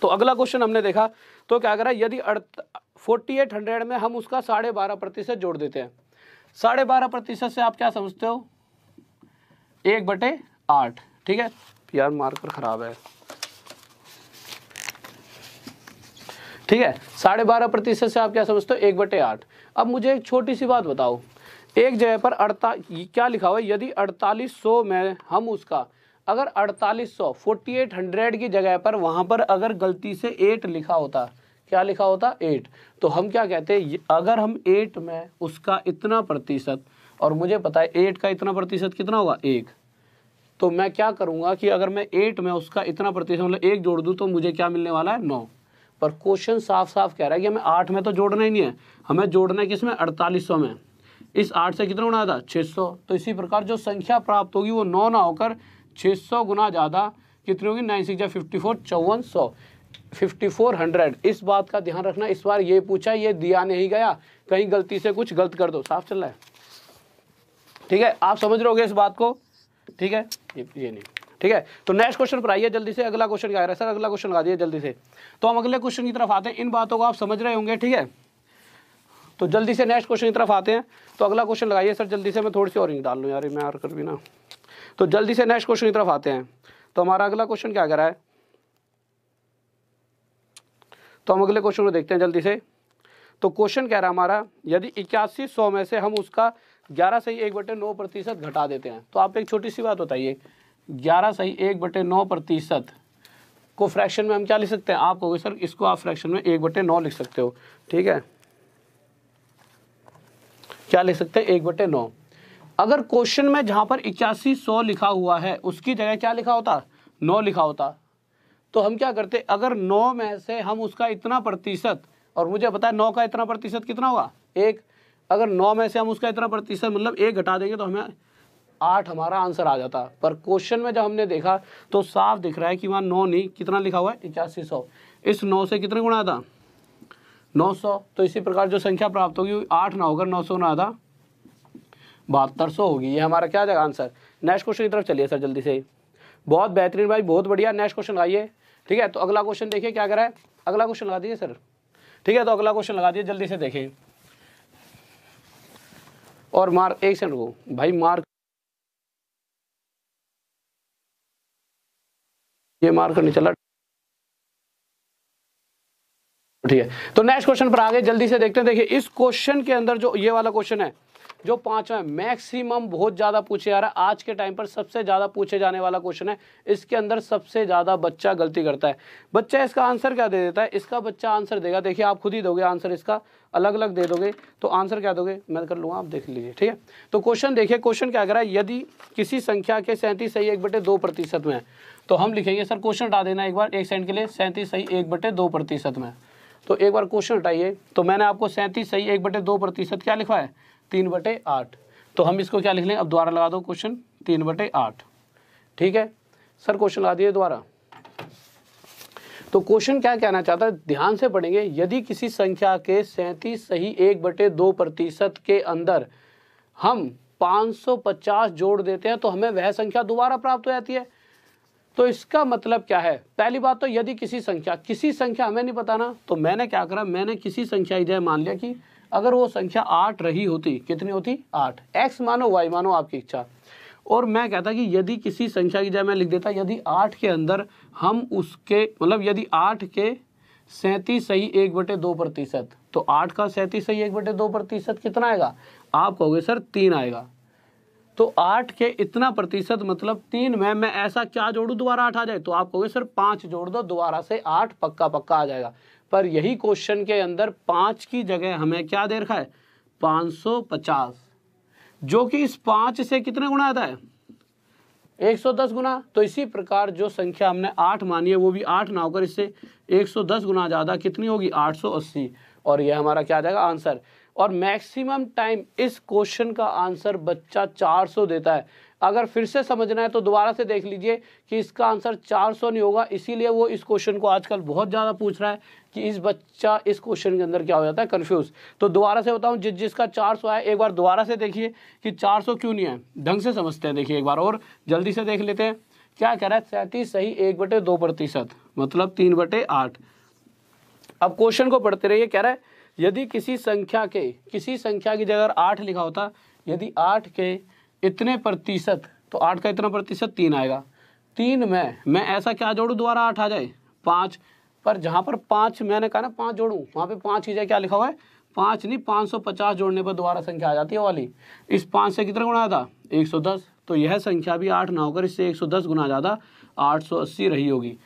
तो अगला क्वेश्चन हमने देखा, तो क्या करा, यदि 4800 में हम उसका 12.5% जोड़ देते हैं। 12.5% से आप क्या समझते हो, 1/8, ठीक है। यार मार्कर खराब है, ठीक है। 12.5% से आप क्या समझते हो, 1/8। अब मुझे एक छोटी सी बात बताओ, एक जगह पर क्या लिखा हुआ है, यदि 4800 में हम उसका अगर 4800 की जगह पर वहां पर अगर गलती से 8 लिखा होता, क्या लिखा होता, 8, तो हम क्या कहते हैं, अगर हम 8 में उसका इतना प्रतिशत, और मुझे पता है 8 का इतना प्रतिशत कितना होगा, 1, तो मैं क्या करूंगा कि अगर मैं 8 में उसका इतना प्रतिशत मतलब 1 जोड़ दूं, तो मुझे क्या मिलने वाला है, 9। पर क्वेश्चन साफ साफ कह रहा है कि हमें 8 में तो जोड़ना ही नहीं है, हमें जोड़ना है किसमें, 4800 में। इस 8 से कितना गुना था, 600। तो इसी प्रकार जो संख्या प्राप्त होगी वो 9 ना होकर 600 गुना ज़्यादा कितनी होगी, 9 6 54, 5400, 5400। इस बात का ध्यान रखना, इस बार ये पूछा, ये दिया नहीं गया, कहीं गलती से कुछ गलत कर दो। साफ चल रहा है, ठीक है, आप समझ रहे होगे इस बात को, ठीक है, ये नहीं, ठीक है। तो नेक्स्ट क्वेश्चन पर आइए जल्दी से। अगला क्वेश्चन क्या है सर, अगला क्वेश्चन लगा दिए जल्दी से। तो हम अगले क्वेश्चन की तरफ आते हैं, इन बातों को आप समझ रहे होंगे, ठीक है। तो जल्दी से नेक्स्ट क्वेश्चन की तरफ आते हैं। तो अगला क्वेश्चन लगाइए सर जल्दी से, मैं थोड़ी सी और डाल लूँ यार, मैं यार कर भी ना। तो जल्दी से नेक्स्ट क्वेश्चन की तरफ आते हैं। तो हमारा अगला क्वेश्चन क्या कर रहा है, तो हम अगले क्वेश्चन को देखते हैं जल्दी से। तो क्वेश्चन कह रहा है हमारा, यदि 8100 में से हम उसका 11 सही 1/9% घटा देते हैं। तो आप एक छोटी सी बात बताइए, 11 सही 1/9% को फ्रैक्शन में हम क्या लिख सकते हैं, आप कहोगे सर इसको आप फ्रैक्शन में 1/9 लिख सकते हो, ठीक है। क्या लिख सकते हैं, 1/9। अगर क्वेश्चन में जहां पर 8100 लिखा हुआ है उसकी जगह क्या लिखा होता, 9 लिखा होता, तो हम क्या करते, अगर 9 में से हम उसका इतना प्रतिशत, और मुझे पता है 9 का इतना प्रतिशत कितना होगा 1, अगर 9 में से हम उसका इतना प्रतिशत मतलब 1 घटा देंगे तो हमें 8 हमारा आंसर आ जाता। पर क्वेश्चन में जब हमने देखा तो साफ दिख रहा है कि वहाँ 9 नहीं, कितना लिखा हुआ है 8100, इस 9 से कितने गुणा था 900। तो इसी प्रकार जो संख्या प्राप्त होगी 8 ना होकर 900 ना आधा 7200 होगी। ये हमारा क्या जाएगा आंसर। नेक्स्ट क्वेश्चन की तरफ चलिए सर जल्दी से। बहुत बेहतरीन भाई, बहुत बढ़िया। नेक्स्ट क्वेश्चन आइए, ठीक है। तो अगला क्वेश्चन देखिए क्या करा है, अगला क्वेश्चन लगा दीजिए सर, ठीक है। तो अगला क्वेश्चन लगा दीजिए जल्दी से देखें। और मार्क, एक सेकंड को भाई, मार्क ये मार्क नहीं चला, ठीक है। तो नेक्स्ट क्वेश्चन पर आगे जल्दी से देखते हैं। देखिए इस क्वेश्चन के अंदर जो ये वाला क्वेश्चन है जो 5वां मैक्सिमम बहुत ज्यादा पूछे जा रहा है, आज के टाइम पर सबसे ज्यादा पूछे जाने वाला क्वेश्चन है। इसके अंदर सबसे ज्यादा बच्चा गलती करता है। बच्चा इसका आंसर क्या दे देता है, इसका बच्चा आंसर देगा, देखिए आप खुद ही दोगे आंसर, इसका अलग अलग दे दोगे तो आंसर क्या दोगे, मैं कर लूंगा, आप देख लीजिए, ठीक है। तो क्वेश्चन देखिए, क्वेश्चन क्या कर रहा है, यदि किसी संख्या के 37 सही 1/2% में है, तो हम लिखेंगे सर, क्वेश्चन हटा देना एक बार 1 सेकंड के लिए, 37 सही 1/2% में। तो एक बार क्वेश्चन हटाइए, तो मैंने आपको 37 सही 1/2% क्या लिखा है 3/8। तो हम इसको क्या लिख लें, अब दोबारा लगा दो क्वेश्चन 3/8, ठीक है सर। क्वेश्चन लगा दिए दोबारा। तो क्वेश्चन क्या कहना चाहता है, ध्यान से पढ़ेंगे। यदि किसी संख्या के 37 सही 1/2% के अंदर हम 550 जोड़ देते हैं तो हमें वह संख्या दोबारा प्राप्त हो जाती है। तो इसका मतलब क्या है, पहली बात तो यदि किसी संख्या हमें नहीं पता ना, तो मैंने क्या करा, मैंने किसी संख्या की जगह मान लिया कि अगर वो संख्या 8 रही होती, कितनी होती 8, x मानो y मानो आपकी इच्छा, और मैं कहता कि यदि किसी संख्या की जगह मैं लिख देता यदि 8 के अंदर हम उसके मतलब यदि 8 के 37 सही 1/2%, तो 8 का 37 सही 1/2% कितना आएगा, आप कहोगे सर 3 आएगा। तो 8 के इतना प्रतिशत मतलब 3 में मैं ऐसा क्या जोड़ू दोबारा 8 आ जाए, तो आप कहोगे सर 5 जोड़ दो दोबारा से 8 पक्का आ जाएगा। पर यही क्वेश्चन के अंदर 5 की जगह हमें क्या दे रखा है 550, जो कि इस 5 से कितने गुना आता है 110 गुना। तो इसी प्रकार जो संख्या हमने 8 मानी है वो भी 8 ना होकर इससे 110 गुना ज़्यादा कितनी होगी 880, और यह हमारा क्या आ जाएगा आंसर। और मैक्सिमम टाइम इस क्वेश्चन का आंसर बच्चा 400 देता है। अगर फिर से समझना है तो दोबारा से देख लीजिए कि इसका आंसर 400 नहीं होगा, इसीलिए वो इस क्वेश्चन को आजकल बहुत ज़्यादा पूछ रहा है कि इस बच्चा इस क्वेश्चन के अंदर क्या हो जाता है कंफ्यूज। तो दोबारा से बताऊं, जिसका 400 है एक बार दोबारा से देखिए कि 400 क्यों नहीं है, ढंग से समझते हैं। देखिए एक बार और जल्दी से देख लेते हैं क्या कह रहा है, 37 सही 1/2% मतलब 3/8। अब क्वेश्चन को पढ़ते रहिए, कह रहा है यदि किसी संख्या की जगह 8 लिखा होता, यदि 8 के इतने प्रतिशत, तो 8 का इतना प्रतिशत 3 आएगा। 3 में मैं ऐसा क्या जोड़ूं दोबारा 8 आ जाए 5, पर जहाँ पर 5 मैंने कहा ना 5 जोड़ूं, वहाँ पे 5 की जगह क्या लिखा हुआ है 5 नहीं 550 जोड़ने पर दोबारा संख्या आ जाती है वाली। इस 5 से कितना गुना था 110, तो यह संख्या भी 8 ना होकर इससे 110 गुना ज़्यादा 880 रही होगी।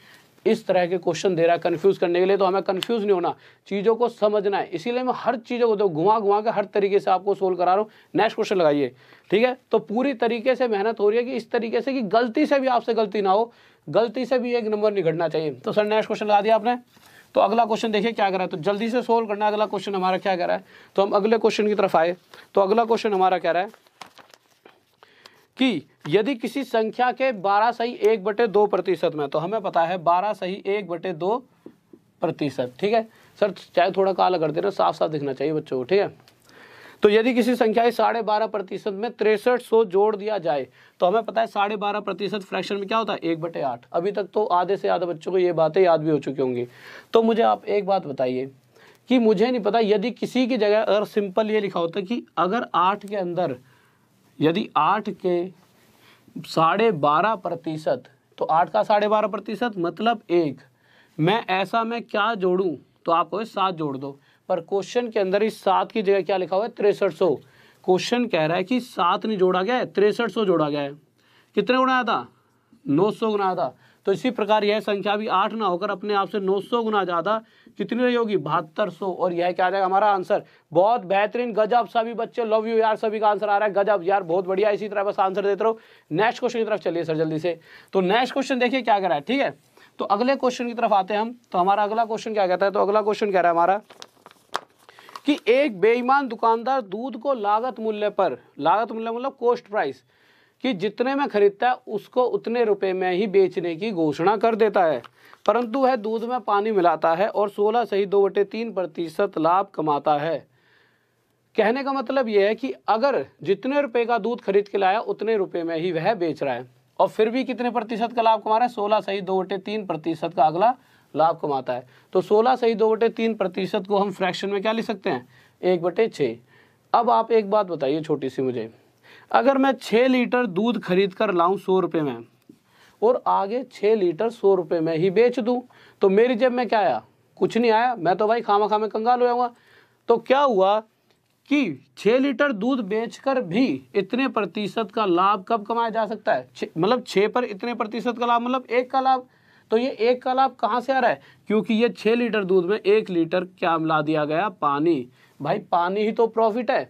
इस तरह के क्वेश्चन दे रहा है कंफ्यूज करने के लिए, तो हमें कंफ्यूज नहीं होना, चीज़ों को समझना है। इसीलिए मैं हर चीज़ों को तो घुमा के हर तरीके से आपको सोल्व करा रहा हूँ। नेक्स्ट क्वेश्चन लगाइए, ठीक है। तो पूरी तरीके से मेहनत हो रही है कि इस तरीके से कि गलती से भी आपसे गलती ना हो, गलती से भी एक नंबर नहीं घटना चाहिए। तो सर नेक्स्ट क्वेश्चन लगा दिया आपने। तो अगला क्वेश्चन देखिए क्या करा है, तो जल्दी से सोल्व करना है। अगला क्वेश्चन हमारा क्या कह रहा है, तो हम अगले क्वेश्चन की तरफ आए। तो अगला क्वेश्चन हमारा कह रहा है कि यदि किसी संख्या के 12 सही 1/2% में, तो हमें पता है 12 सही 1/2%, ठीक है सर। चाहे थोड़ा काला कर देना, साफ साफ दिखना चाहिए बच्चों को, ठीक है। तो यदि किसी संख्या के 12.5% में 6300 जोड़ दिया जाए, तो हमें पता है 12.5% फ्रैक्शन में क्या होता है 1/8। अभी तक तो आधे से ज़्यादा बच्चों को ये बातें याद भी हो चुकी होंगी। तो मुझे आप एक बात बताइए कि मुझे नहीं पता, यदि किसी की जगह अगर सिंपल ये लिखा होता कि अगर 8 के अंदर यदि 8 के 12.5%, तो 8 का 12.5% मतलब 1, मैं ऐसा मैं क्या जोड़ूं, तो आपको 7 जोड़ दो। पर क्वेश्चन के अंदर इस 7 की जगह क्या लिखा हुआ है 6300। क्वेश्चन कह रहा है कि 7 नहीं जोड़ा गया है 6300 जोड़ा गया है। कितने गुना आया था 900 गुना आया था। तो इसी प्रकार यह संख्या भी 8 ना होकर अपने आप से 900 गुना ज़्यादा कितनी रही होगी, 7200। और यह क्या आ जाएगा हमारा आंसर। बहुत बेहतरीन, गजब। सभी बच्चे लव यू यार, सभी का आंसर आ रहा है, गजब यार, बहुत बढ़िया। इसी तरह बस आंसर देते रहो। नेक्स्ट क्वेश्चन की तरफ चलिए सर जल्दी से। तो नेक्स्ट क्वेश्चन देखिए क्या कह रहा है, ठीक है। तो अगले क्वेश्चन की तरफ आते हैं हम। तो हमारा अगला क्वेश्चन क्या कहता है, तो अगला क्वेश्चन कह रहा है हमारा कि एक बेईमान दुकानदार दूध को लागत मूल्य पर, लागत मूल्य मतलब कॉस्ट प्राइस, कि जितने में खरीदता है उसको उतने रुपए में ही बेचने की घोषणा कर देता है, परंतु वह दूध में पानी मिलाता है और 16.3% लाभ कमाता है। कहने का मतलब यह है कि अगर जितने रुपए का दूध खरीद के लाया उतने रुपए में ही वह बेच रहा है, और फिर भी कितने प्रतिशत का लाभ कमा रहा है, 16.2/3% का अगला लाभ कमाता है। तो 16.2/3% को हम फ्रैक्शन में क्या लिख सकते हैं, 1/6। अब आप एक बात बताइए छोटी सी मुझे, अगर मैं 6 लीटर दूध खरीद कर लाऊं 100 रुपये में और आगे 6 लीटर 100 रुपये में ही बेच दूं, तो मेरी जेब में क्या आया, कुछ नहीं आया। मैं तो भाई खामा खामे कंगाल हो जाऊंगा। तो क्या हुआ कि 6 लीटर दूध बेचकर भी इतने प्रतिशत का लाभ कब कमाया जा सकता है, मतलब 6 पर इतने प्रतिशत का लाभ, मतलब 1 का लाभ। तो ये 1 का लाभ कहाँ से आ रहा है, क्योंकि ये 6 लीटर दूध में 1 लीटर क्या मिला दिया गया, पानी। भाई पानी ही तो प्रॉफिट है।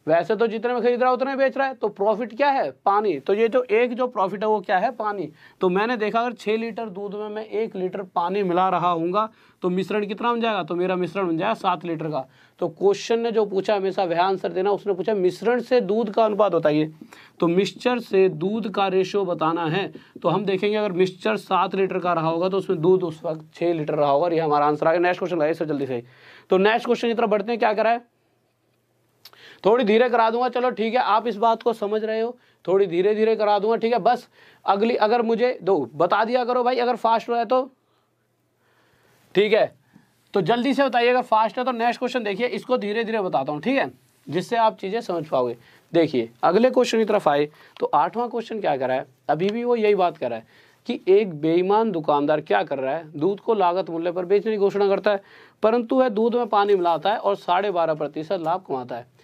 वैसे तो जितने में खरीद रहा है उतने में बेच रहा है, तो प्रॉफिट क्या है, पानी। तो ये जो प्रॉफिट है वो क्या है, पानी। तो मैंने देखा अगर 6 लीटर दूध में मैं 1 लीटर पानी मिला रहा हूँगा तो मिश्रण कितना बन जाएगा, तो मेरा मिश्रण बन जाएगा 7 लीटर का। तो क्वेश्चन ने जो पूछा हमेशा वह आंसर देना। उसने पूछा मिश्रण से दूध का अनुपात बताइए, तो मिक्सचर से दूध का रेशो बताना है। तो हम देखेंगे अगर मिक्सचर 7 लीटर का रहा होगा तो उसमें दूध उस वक्त 6 लीटर रहा होगा। ये हमारा आंसर आ गया। नेक्स्ट क्वेश्चन लाइए सर जल्दी से। तो नेक्स्ट क्वेश्चन की तरफ बढ़ते हैं। क्या करा है, थोड़ी धीरे करा दूंगा, चलो ठीक है, आप इस बात को समझ रहे हो, थोड़ी धीरे धीरे करा दूंगा, ठीक है। बस अगली अगर मुझे दो बता दिया करो भाई, अगर फास्ट हो है तो ठीक है, तो जल्दी से बताइए। अगर फास्ट है तो नेक्स्ट क्वेश्चन देखिए, इसको धीरे धीरे बताता हूँ, ठीक है, जिससे आप चीजें समझ पाओगे। देखिए अगले क्वेश्चन की तरफ आए तो 8वां क्वेश्चन क्या कर रहा है, अभी भी वो यही बात कर रहा है कि एक बेईमान दुकानदार क्या कर रहा है, दूध को लागत मूल्य पर बेचने की घोषणा करता है, परंतु वह दूध में पानी मिलाता है और 12.5% लाभ कमाता है।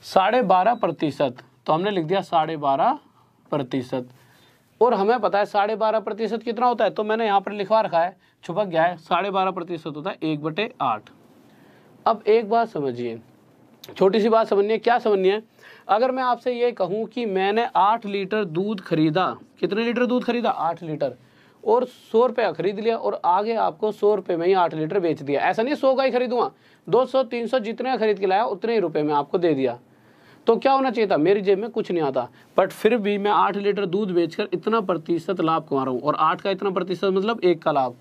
12.5%, तो हमने लिख दिया 12.5%, और हमें पता है 12.5% कितना होता है, तो मैंने यहाँ पर लिखवा रखा है, छुपक गया है, 12.5% होता है 1/8। अब एक बात समझिए, छोटी सी बात समझनी है। क्या समझनी है, अगर मैं आपसे ये कहूँ कि मैंने 8 लीटर दूध खरीदा, कितने लीटर दूध खरीदा, 8 लीटर, और 100 रुपये का खरीद लिया और आगे आपको 100 रुपये में ही 8 लीटर बेच दिया। ऐसा नहीं 100 का ही खरीदूंगा, 200 300 जितने का खरीद के लाया उतने ही रुपये में आपको दे दिया, तो क्या होना चाहिए था, मेरी जेब में कुछ नहीं आता, बट फिर भी मैं 8 लीटर दूध बेचकर इतना प्रतिशत लाभ कमा रहा हूँ। और 8 का इतना प्रतिशत मतलब 1 का लाभ।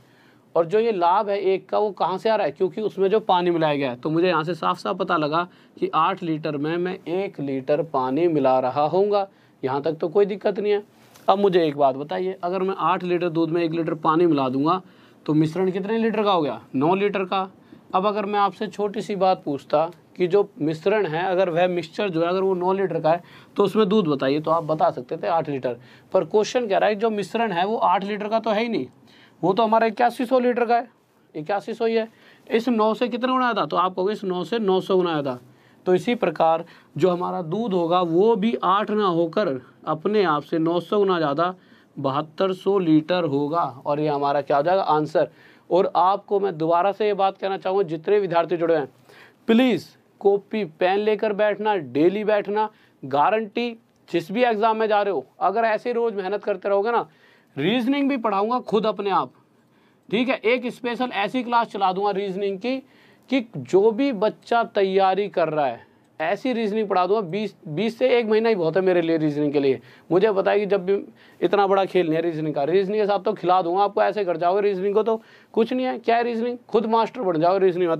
और जो ये लाभ है 1 का, वो कहाँ से आ रहा है, क्योंकि उसमें जो पानी मिलाया गया है। तो मुझे यहाँ से साफ साफ पता लगा कि 8 लीटर में मैं 1 लीटर पानी मिला रहा होऊंगा। यहाँ तक तो कोई दिक्कत नहीं है। अब मुझे एक बात बताइए, अगर मैं 8 लीटर दूध में 1 लीटर पानी मिला दूंगा तो मिश्रण कितने लीटर का हो गया, 9 लीटर का। अब अगर मैं आपसे छोटी सी बात पूछता कि जो मिश्रण है, अगर वह मिक्सचर जो है अगर वो 9 लीटर का है तो उसमें दूध बताइए, तो आप बता सकते थे 8 लीटर। पर क्वेश्चन कह रहा है जो मिश्रण है वो 8 लीटर का तो है ही नहीं, वो तो हमारा 8100 लीटर का है, 8100 ही है। इस 9 से कितना गुना था, तो आप कहोगे इस 9 से 900 गुना था। तो इसी प्रकार जो हमारा दूध होगा वो भी 8 ना होकर अपने आप से 900 गुना ज़्यादा 7200 लीटर होगा। और ये हमारा क्या हो जाएगा, आंसर। और आपको मैं दोबारा से ये बात कहना चाहूँगा, जितने विद्यार्थी जुड़े हैं प्लीज़ कॉपी पेन लेकर बैठना, डेली बैठना। गारंटी जिस भी एग्जाम में जा रहे हो, अगर ऐसे रोज मेहनत करते रहोगे ना, रीजनिंग भी पढ़ाऊंगा खुद अपने आप, ठीक है। एक स्पेशल ऐसी क्लास चला दूंगा रीजनिंग की कि जो भी बच्चा तैयारी कर रहा है ऐसी रीजनिंग पढ़ा दूंगा। 20 से 1 महीना ही बहुत है मेरे लिए रीजनिंग के लिए। मुझे पता है कि जब भी इतना बड़ा खेल नहीं है रीजनिंग का, रीजनिंग के साथ तो खिला दूंगा आपको, ऐसे कर जाओगे रीजनिंग को तो कुछ नहीं है। क्या है रीजनिंग, खुद मास्टर बन जाओगे रीजनिंग में।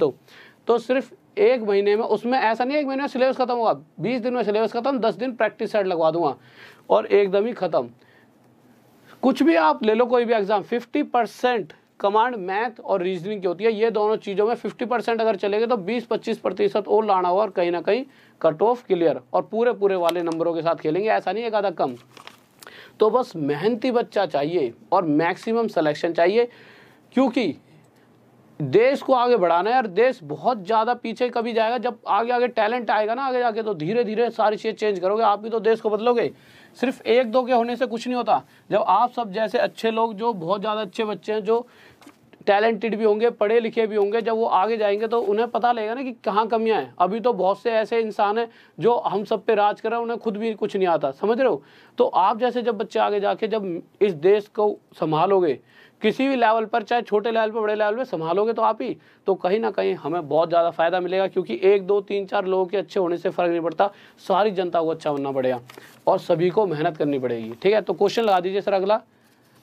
तो सिर्फ 1 महीने में, उसमें ऐसा नहीं 1 महीने में सिलेबस खत्म होगा, 20 दिन में सिलेबस खत्म, 10 दिन प्रैक्टिस सेट लगवा दूंगा और एकदम ही खत्म। कुछ भी आप ले लो, कोई भी एग्जाम, 50% कमांड मैथ और रीजनिंग की होती है। ये दोनों चीज़ों में 50% अगर चलेंगे तो 20-25% और लाना होगा, और कहीं ना कहीं कट ऑफ क्लियर, और पूरे वाले नंबरों के साथ खेलेंगे, ऐसा नहीं एक आधा कम। तो बस मेहनती बच्चा चाहिए और मैक्सिमम सिलेक्शन चाहिए, क्योंकि देश को आगे बढ़ाना है यार। देश बहुत ज़्यादा पीछे कभी जाएगा जब आगे आगे टैलेंट आएगा ना आगे जाके, तो धीरे धीरे सारी चीज़ें चेंज करोगे, आप भी तो देश को बदलोगे। सिर्फ एक दो के होने से कुछ नहीं होता। जब आप सब जैसे अच्छे लोग, जो बहुत ज़्यादा अच्छे बच्चे हैं, जो टैलेंटेड भी होंगे, पढ़े लिखे भी होंगे, जब वो आगे जाएंगे तो उन्हें पता लगेगा ना कि कहाँ कमियां हैं। अभी तो बहुत से ऐसे इंसान हैं जो हम सब पे राज कर रहे हैं, उन्हें खुद भी कुछ नहीं आता, समझ रहे हो। तो आप जैसे जब बच्चे आगे जाके जब इस देश को संभालोगे, किसी भी लेवल पर, चाहे छोटे लेवल पर बड़े लेवल पर संभालोगे, तो आप ही तो कहीं ना कहीं हमें बहुत ज़्यादा फायदा मिलेगा। क्योंकि एक दो तीन चार लोगों के अच्छे होने से फ़र्क नहीं पड़ता, सारी जनता को अच्छा बनना पड़ेगा और सभी को मेहनत करनी पड़ेगी। ठीक है, तो क्वेश्चन लगा दीजिए सर अगला।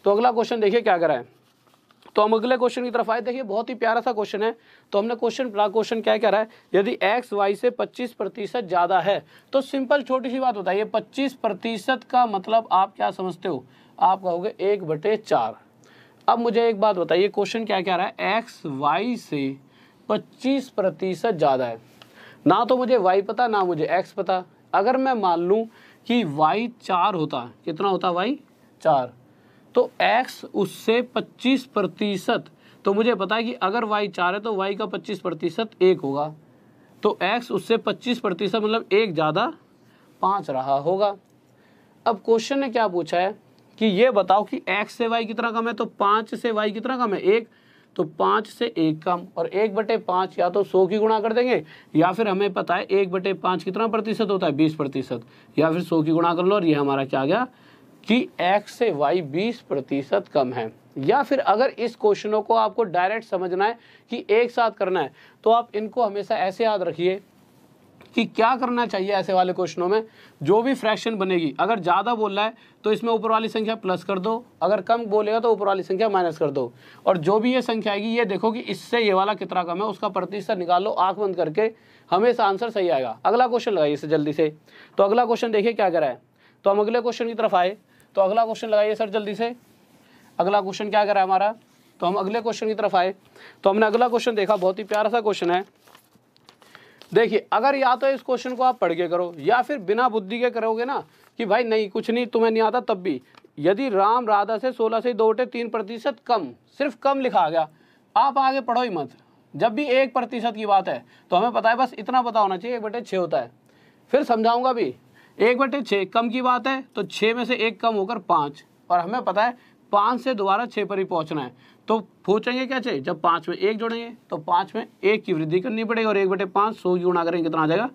तो अगला क्वेश्चन देखिए क्या करा है। तो हम अगले क्वेश्चन की तरफ आए। देखिए बहुत ही प्यारा सा क्वेश्चन है। तो हमने क्वेश्चन क्या कह रहा है, यदि x y से 25% ज़्यादा है, तो सिंपल छोटी सी बात बताइए, 25% का मतलब आप क्या समझते हो? आप कहोगे 1/4। अब मुझे एक बात बताइए, क्वेश्चन क्या कह रहा है, x y से 25% ज़्यादा है। ना तो मुझे y पता, ना मुझे x पता। अगर मैं मान लूँ कि y 4 होता, कितना होता y 4, तो x उससे 25%, तो मुझे पता है कि अगर y 4 है तो y का 25% 1 होगा। तो x उससे 25% मतलब 1 ज़्यादा 5 रहा होगा। अब क्वेश्चन ने क्या पूछा है कि ये बताओ कि x से y कितना कम है, तो 5 से y कितना कम है 1, तो 5 से 1 कम, और 1/5 या तो 100 की गुणा कर देंगे, या फिर हमें पता है 1/5 कितना प्रतिशत होता है 20%, या फिर 100 की गुणा कर लो और ये हमारा क्या आ गया कि x से y 20% कम है। या फिर अगर इस क्वेश्चनों को आपको डायरेक्ट समझना है कि एक साथ करना है, तो आप इनको हमेशा ऐसे याद रखिए कि क्या करना चाहिए ऐसे वाले क्वेश्चनों में। जो भी फ्रैक्शन बनेगी, अगर ज़्यादा बोल रहा है तो इसमें ऊपर वाली संख्या प्लस कर दो, अगर कम बोलेगा तो ऊपर वाली संख्या माइनस कर दो, और जो भी ये संख्या आएगी ये देखो कि इससे ये वाला कितना कम है, उसका प्रतिशत निकाल लो आँख बंद करके, हमेशा आंसर सही आएगा। अगला क्वेश्चन लगाइए इसे जल्दी से। तो अगला क्वेश्चन देखिए क्या करा है। तो हम अगले क्वेश्चन की तरफ आए। तो अगला क्वेश्चन लगाइए सर जल्दी से। अगला क्वेश्चन क्या करा है हमारा। तो हम अगले क्वेश्चन की तरफ आए। तो हमने अगला क्वेश्चन देखा, बहुत ही प्यारा सा क्वेश्चन है। देखिए अगर या तो इस क्वेश्चन को आप पढ़ के करो या फिर बिना बुद्धि के करोगे ना कि भाई नहीं कुछ नहीं तुम्हें नहीं आता, तब भी यदि राम राधा से 16 से 2/3% कम, सिर्फ कम लिखा गया, आप आगे पढ़ो ही मत। जब भी 1% की बात है तो हमें पता है, बस इतना पता होना चाहिए 1/6 होता है। फिर समझाऊंगा भी, 1/6 कम की बात है तो 6 में से 1 कम होकर 5, और हमें पता है 5 से दोबारा 6 पर ही पहुंचना है। तो पूछेंगे क्या चाहिए, जब 5 में 1 जोड़ेंगे तो 5 में 1 की वृद्धि करनी पड़ेगी, और 1/5 100 की गुणा करेंगे कितना आ जाएगा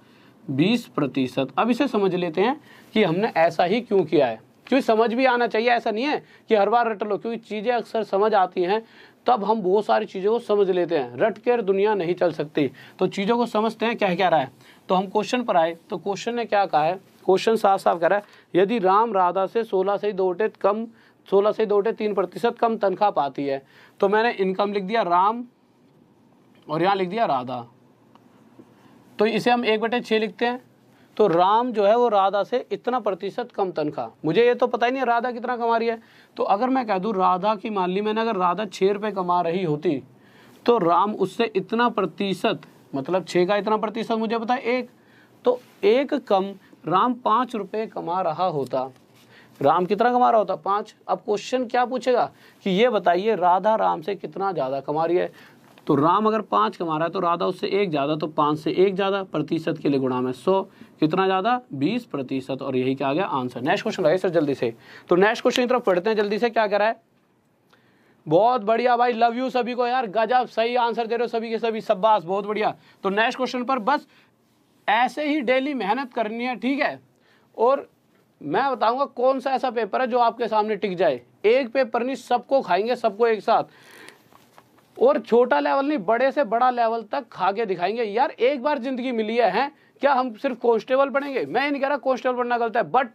20%। अब इसे समझ लेते हैं कि हमने ऐसा ही क्यों किया है, क्योंकि समझ भी आना चाहिए। ऐसा नहीं है कि हर बार रट लो, क्योंकि चीज़ें अक्सर समझ आती हैं तब हम बहुत सारी चीज़ों को समझ लेते हैं। रट कर दुनिया नहीं चल सकती, तो चीज़ों को समझते हैं क्या कह रहा है। तो हम क्वेश्चन पर आए। तो क्वेश्चन ने क्या कहा है, क्वेश्चन साफ साफ कह रहा है, यदि राम राधा से 16 से 2/3% कम तनख्वाह पाती है। तो मैंने इनकम लिख दिया राम और यहाँ लिख दिया राधा, तो इसे हम 1/6 लिखते हैं। तो राम जो है वो राधा से इतना प्रतिशत कम तनख्वाह, मुझे ये तो पता ही नहीं राधा कितना कमा रही है। तो अगर मैं कह दूँ राधा की, मान ली मैंने, अगर राधा 6 रुपये कमा रही होती तो राम उससे इतना प्रतिशत, मतलब 6 का इतना प्रतिशत मुझे पता है 1, तो 1 कम राम 5 रुपये कमा रहा होता। राम कितना कमा रहा होता 5। अब क्वेश्चन क्या पूछेगा कि ये बताइए राधा राम से कितना ज़्यादा कमा रही है। तो राम अगर 5 कमा रहा है तो राधा उससे 1 ज़्यादा, तो 5 से 1 ज़्यादा, प्रतिशत के लिए गुणा में 100, कितना ज़्यादा 20%, और यही क्या आ गया आंसर। नेक्स्ट क्वेश्चन लगाइए सर जल्दी से। तो नेक्स्ट क्वेश्चन की तरफ पढ़ते हैं जल्दी से, क्या कह रहा है। बहुत बढ़िया भाई, लव यू सभी को यार, गजब सही आंसर दे रहे हो सभी के सभी, शाबाश बहुत बढ़िया। तो नेक्स्ट क्वेश्चन पर बस ऐसे ही डेली मेहनत करनी है, ठीक है। और मैं बताऊंगा कौन सा ऐसा पेपर है जो आपके सामने टिक जाए। एक पेपर नहीं, सबको खाएंगे, सबको एक साथ, और छोटा लेवल नहीं बड़े से बड़ा लेवल तक खा के दिखाएंगे। यार एक बार जिंदगी मिली है क्या हम सिर्फ कांस्टेबल बनेंगे? मैं ये नहीं कह रहा कांस्टेबल बनना गलत है, बट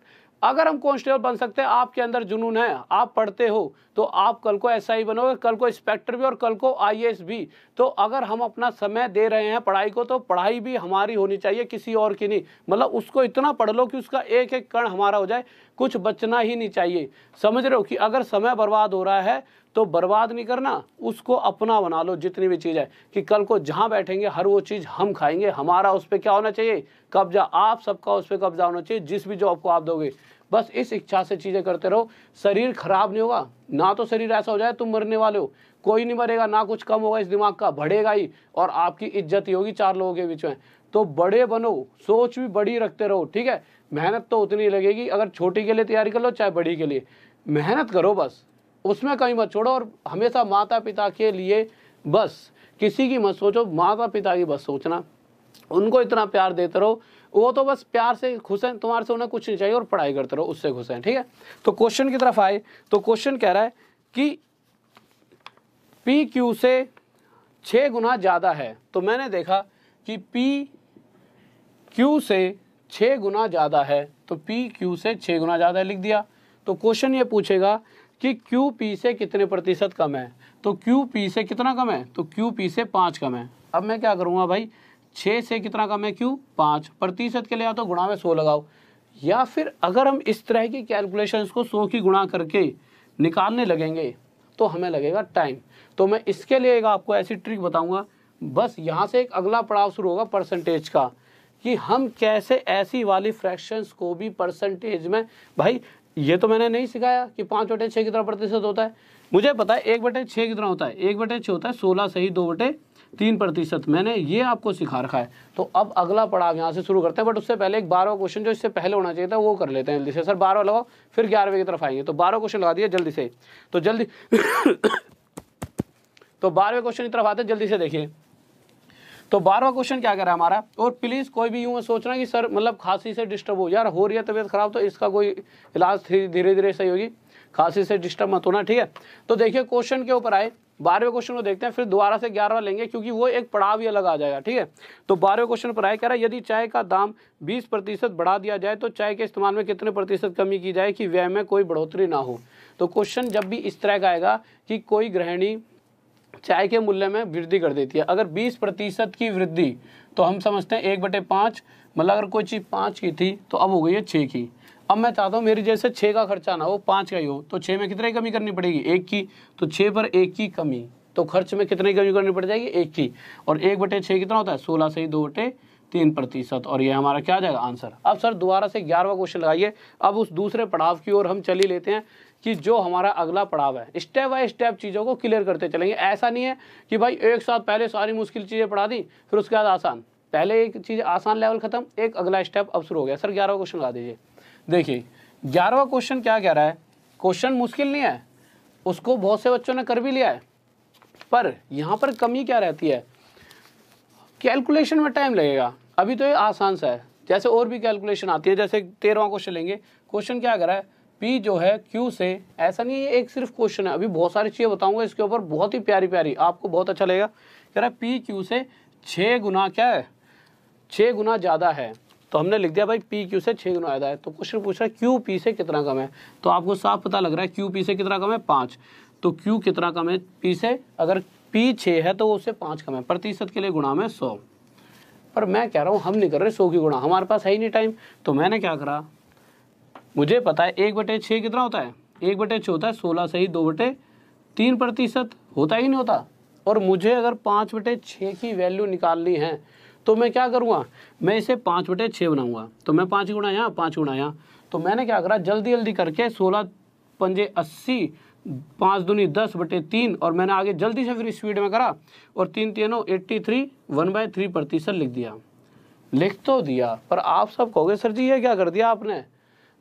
अगर हम कांस्टेबल बन सकते हैं, आपके अंदर जुनून है, आप पढ़ते हो, तो आप कल को एसआई बनोगे, कल को इंस्पेक्टर भी और कल को आईएएस भी। तो अगर हम अपना समय दे रहे हैं पढ़ाई को, तो पढ़ाई भी हमारी होनी चाहिए, किसी और की नहीं। मतलब उसको इतना पढ़ लो कि उसका एक एक कण हमारा हो जाए, कुछ बचना ही नहीं चाहिए। समझ रहे हो कि अगर समय बर्बाद हो रहा है तो बर्बाद नहीं करना, उसको अपना बना लो। जितनी भी चीज़ है कि कल को जहाँ बैठेंगे हर वो चीज़ हम खाएंगे, हमारा उस पर क्या होना चाहिए, कब्जा। आप सबका उस पर कब्जा होना चाहिए, जिस भी जॉब को आप दोगे। बस इस इच्छा से चीज़ें करते रहो, शरीर खराब नहीं होगा। ना तो शरीर ऐसा हो जाए तुम मरने वाले हो, कोई नहीं मरेगा, ना कुछ कम होगा इस दिमाग का, बढ़ेगा ही, और आपकी इज्जत ही होगी 4 लोगों के बीच में। तो बड़े बनो, सोच भी बड़ी रखते रहो, ठीक है। मेहनत तो उतनी लगेगी, अगर छोटी के लिए तैयारी कर लो चाहे बड़ी के लिए, मेहनत करो बस, उसमें कहीं मत छोड़ो। और हमेशा माता पिता के लिए बस, किसी की मत सोचो, माता पिता की बस सोचना, उनको इतना प्यार देते रहो, वो तो बस प्यार से खुश हैं, तुम्हारे से उन्हें कुछ नहीं चाहिए, और पढ़ाई करते रहो, उससे खुश हैं, ठीक है। तो क्वेश्चन की तरफ आए तो क्वेश्चन कह रहा है कि पी क्यू से 6 गुना ज़्यादा है। तो मैंने देखा कि पी क्यू से 6 गुना ज़्यादा है, तो पी क्यू से 6 गुना ज़्यादा लिख दिया। तो क्वेश्चन ये पूछेगा कि क्यू पी से कितने प्रतिशत कम है। तो क्यू पी से कितना कम है, तो क्यू पी से 5 कम है। अब मैं क्या करूँगा भाई, 6 से कितना कम है क्यू, 5, प्रतिशत के लिए या तो गुणा में 100 लगाओ, या फिर अगर हम इस तरह की कैलकुलेशंस को 100 की गुणा करके निकालने लगेंगे तो हमें लगेगा टाइम। तो मैं इसके लिए एक आपको ऐसी ट्रिक बताऊंगा, बस यहाँ से एक अगला पड़ाव शुरू होगा परसेंटेज का, कि हम कैसे ऐसी वाली फ्रैक्शंस को भी परसेंटेज में, भाई ये तो मैंने नहीं सिखाया कि 5/6 कितना प्रतिशत होता है, मुझे पता है 1/6 कितना होता है, 1/6 होता है 16 सही 2/3%, मैंने ये आपको सिखा रखा है। तो अब अगला पड़ाव यहाँ से शुरू करते हैं, बट उससे पहले एक 12वां क्वेश्चन जो इससे पहले होना चाहिए था वो कर लेते हैं जल्दी से। सर 12 लगाओ, फिर 11वें की तरफ आएंगे। तो 12 क्वेश्चन लगा दिए जल्दी से, तो जल्दी तो 12वें क्वेश्चन की तरफ आते हैं, जल्दी से देखिए। तो 12वां क्वेश्चन क्या कर रहा है हमारा, और प्लीज़ कोई भी यूँ सोचना कि सर मतलब खांसी से डिस्टर्ब हो, यार हो रही है तबीयत खराब तो इसका कोई इलाज धीरे धीरे सही होगी, खांसी से डिस्टर्ब मत होना, ठीक है। तो देखिए क्वेश्चन के ऊपर आए, 12वें क्वेश्चन को देखते हैं, फिर दोबारा से 11वां लेंगे क्योंकि वो एक पड़ाव ही अलग आ जाएगा, ठीक है। तो 12वें क्वेश्चन पर आए, कह रहा है यदि चाय का दाम 20% बढ़ा दिया जाए तो चाय के इस्तेमाल में कितने प्रतिशत कमी की जाए कि व्यय में कोई बढ़ोतरी ना हो। तो क्वेश्चन जब भी इस तरह का आएगा कि कोई गृहिणी चाय के मूल्य में वृद्धि कर देती है, अगर 20% की वृद्धि, तो हम समझते हैं 1/5, मतलब अगर कोई चीज़ 5 की थी तो अब हो गई है 6 की। अब मैं चाहता हूँ मेरी जैसे 6 का खर्चा ना हो 5 का ही हो, तो 6 में कितने की कमी करनी पड़ेगी, 1 की, तो 6 पर 1 की कमी, तो खर्च में कितने की कमी करनी पड़ जाएगी, 1 की। और 1/6 कितना होता है, 16 से ही 2/3%, और ये हमारा क्या आ जाएगा आंसर। अब सर दोबारा से 11वां क्वेश्चन लगाइए, अब उस दूसरे पड़ाव की ओर हम चल ही लेते हैं कि जो हमारा अगला पड़ाव है, स्टेप बाय स्टेप चीज़ों को क्लियर करते चलेंगे। ऐसा नहीं है कि भाई एक साथ पहले सारी मुश्किल चीज़ें पढ़ा दी फिर उसके बाद आसान, पहले एक चीज़ आसान लेवल खत्म, एक अगला स्टेप अब शुरू हो गया। सर 11वां क्वेश्चन लगा दीजिए। देखिए 11वां क्वेश्चन क्या कह रहा है, क्वेश्चन मुश्किल नहीं है, उसको बहुत से बच्चों ने कर भी लिया है, पर यहाँ पर कमी क्या रहती है, कैलकुलेशन में टाइम लगेगा। अभी तो ये आसान सा है, जैसे और भी कैलकुलेशन आती है, जैसे 13वां क्वेश्चन लेंगे। क्वेश्चन क्या कर रहा है, पी जो है क्यू से, ऐसा नहीं है एक सिर्फ क्वेश्चन है, अभी बहुत सारी चीज़ें बताऊंगा इसके ऊपर, बहुत ही प्यारी प्यारी, आपको बहुत अच्छा लगेगा। कह रहा है पी क्यू से 6 गुना क्या है, 6 गुना ज़्यादा है। तो हमने लिख दिया भाई पी क्यू से 6 गुना ज़्यादा है। तो क्वेश्चन पूछ रहा है क्यू पी से कितना कम है, तो आपको साफ पता लग रहा है क्यू पी से कितना कम है, 5। तो क्यू कितना कम है पी से, अगर पी 6 है तो उससे 5 कम है, प्रतिशत के लिए गुणा में 100। पर मैं कह रहा हूँ हम नहीं कर रहे 100 की गुणा, हमारे पास है ही नहीं टाइम। तो मैंने क्या करा, मुझे पता है 1/6 कितना होता है, 1/6 होता है 16 से ही 2/3% होता ही नहीं होता। और मुझे अगर 5/6 की वैल्यू निकालनी है तो मैं क्या करूँगा, मैं इसे 5/6 बनाऊंगा। तो मैं 5 गुणा यहाँ 5 गुणा यहाँ, तो मैंने क्या करा जल्दी जल्दी करके 16 पंजे 80, 5 दूनी 10/3, और मैंने आगे जल्दी से फिर स्पीड में करा, और 3 3 83 1/3% लिख दिया। लिख तो दिया, पर आप सब कहोगे सर जी ये क्या कर दिया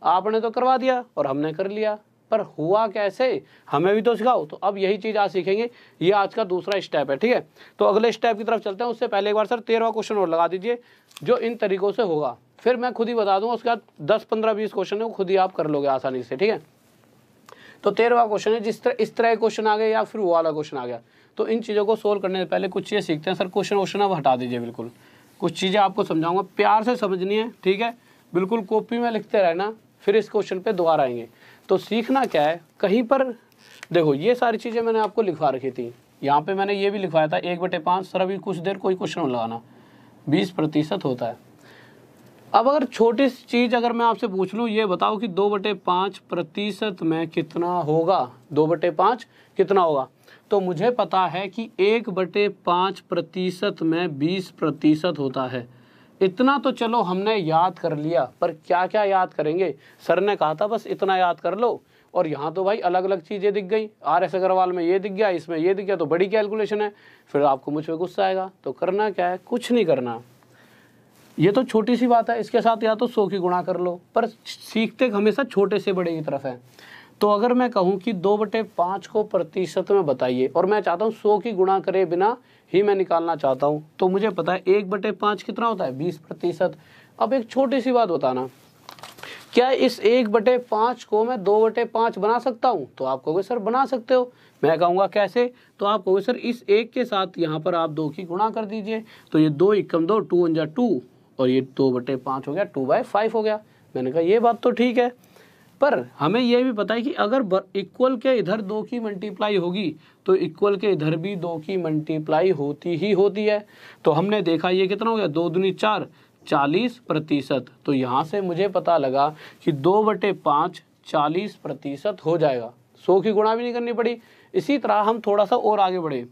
आपने तो करवा दिया और हमने कर लिया, पर हुआ कैसे, हमें भी तो सिखाओ। तो अब यही चीज़ आज सीखेंगे, ये आज का दूसरा स्टेप है, ठीक है। तो अगले स्टेप की तरफ चलते हैं, उससे पहले एक बार सर 13वां क्वेश्चन और लगा दीजिए, जो इन तरीकों से होगा, फिर मैं खुद ही बता दूंगा, उसके बाद 10 15 20 क्वेश्चन है वो खुद ही आप कर लोगे आसानी से, ठीक है। तो 13वां क्वेश्चन है, इस तरह क्वेश्चन आ गए या फिर वो वाला क्वेश्चन आ गया, तो इन चीज़ों को सोल्व करने से पहले कुछ चीज़ें सीखते हैं। सर क्वेश्चन अब हटा दीजिए, बिल्कुल कुछ चीज़ें आपको समझाऊंगा, प्यार से समझनी है, ठीक है, बिल्कुल कॉपी में लिखते रहना, फिर इस क्वेश्चन पे दोबारा आएंगे। तो सीखना क्या है, कहीं पर देखो ये सारी चीज़ें मैंने आपको लिखवा रखी थी, यहाँ पे मैंने ये भी लिखवाया था 1/5। सर अभी कुछ देर कोई क्वेश्चन लगाना, 20% होता है। अब अगर छोटी सी चीज़ अगर मैं आपसे पूछ लूँ, ये बताओ कि 2/5% में कितना होगा, 2/5 कितना होगा, तो मुझे पता है कि 1/5% में 20% होता है, इतना तो चलो हमने याद कर लिया, पर क्या क्या याद करेंगे। सर ने कहा था बस इतना याद कर लो, और यहाँ तो भाई अलग अलग चीज़ें दिख गई। RS अग्रवाल में ये दिख गया, इसमें ये दिख गया, तो बड़ी कैलकुलेशन है। फिर आपको मुझ पर गुस्सा आएगा। तो करना क्या है, कुछ नहीं करना। ये तो छोटी सी बात है, इसके साथ या तो 100 की गुणा कर लो, पर सीखते हमेशा छोटे से बड़े की तरफ है। तो अगर मैं कहूँ कि 2/5 को प्रतिशत में बताइए, और मैं चाहता हूँ 100 की गुणा करे बिना ही मैं निकालना चाहता हूँ, तो मुझे पता है 1/5 कितना होता है, 20%। अब एक छोटी सी बात बताना, क्या इस 1/5 को मैं 2/5 बना सकता हूँ? तो आप कहोगे सर बना सकते हो। मैं कहूँगा कैसे? तो आप कहोगे सर इस 1 के साथ यहाँ पर आप 2 की गुणा कर दीजिए, तो ये 2 एकम 2, 2 1 जा 2, और ये 2/5 हो गया, 2/5 हो गया। मैंने कहा ये बात तो ठीक है, पर हमें ये भी पता है कि अगर इक्वल के इधर 2 की मल्टीप्लाई होगी तो इक्वल के इधर भी 2 की मल्टीप्लाई होती ही होती है। तो हमने देखा ये कितना हो गया, 2 दूनी 4, 40%। तो यहाँ से मुझे पता लगा कि 2/5 40% हो जाएगा। 100 की गुणा भी नहीं करनी पड़ी। इसी तरह हम थोड़ा सा और आगे बढ़े।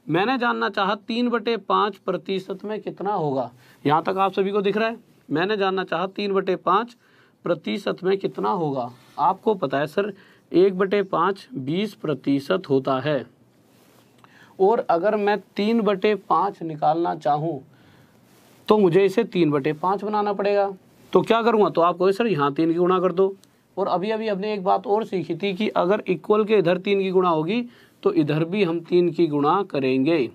मैंने जानना चाहा 3/5% में कितना होगा। यहाँ तक आप सभी को दिख रहा है। मैंने जानना चाहा 3/5% में कितना होगा। आपको पता है सर 1/5 20% होता है, और अगर मैं 3/5 निकालना चाहूँ तो मुझे इसे 3/5 बनाना पड़ेगा। तो क्या करूँगा, तो आप कहोगे सर यहाँ 3 की गुणा कर दो। और अभी अभी हमने एक बात और सीखी थी कि अगर इक्वल के इधर 3 की गुणा होगी तो इधर भी हम 3 की गुणा करेंगे।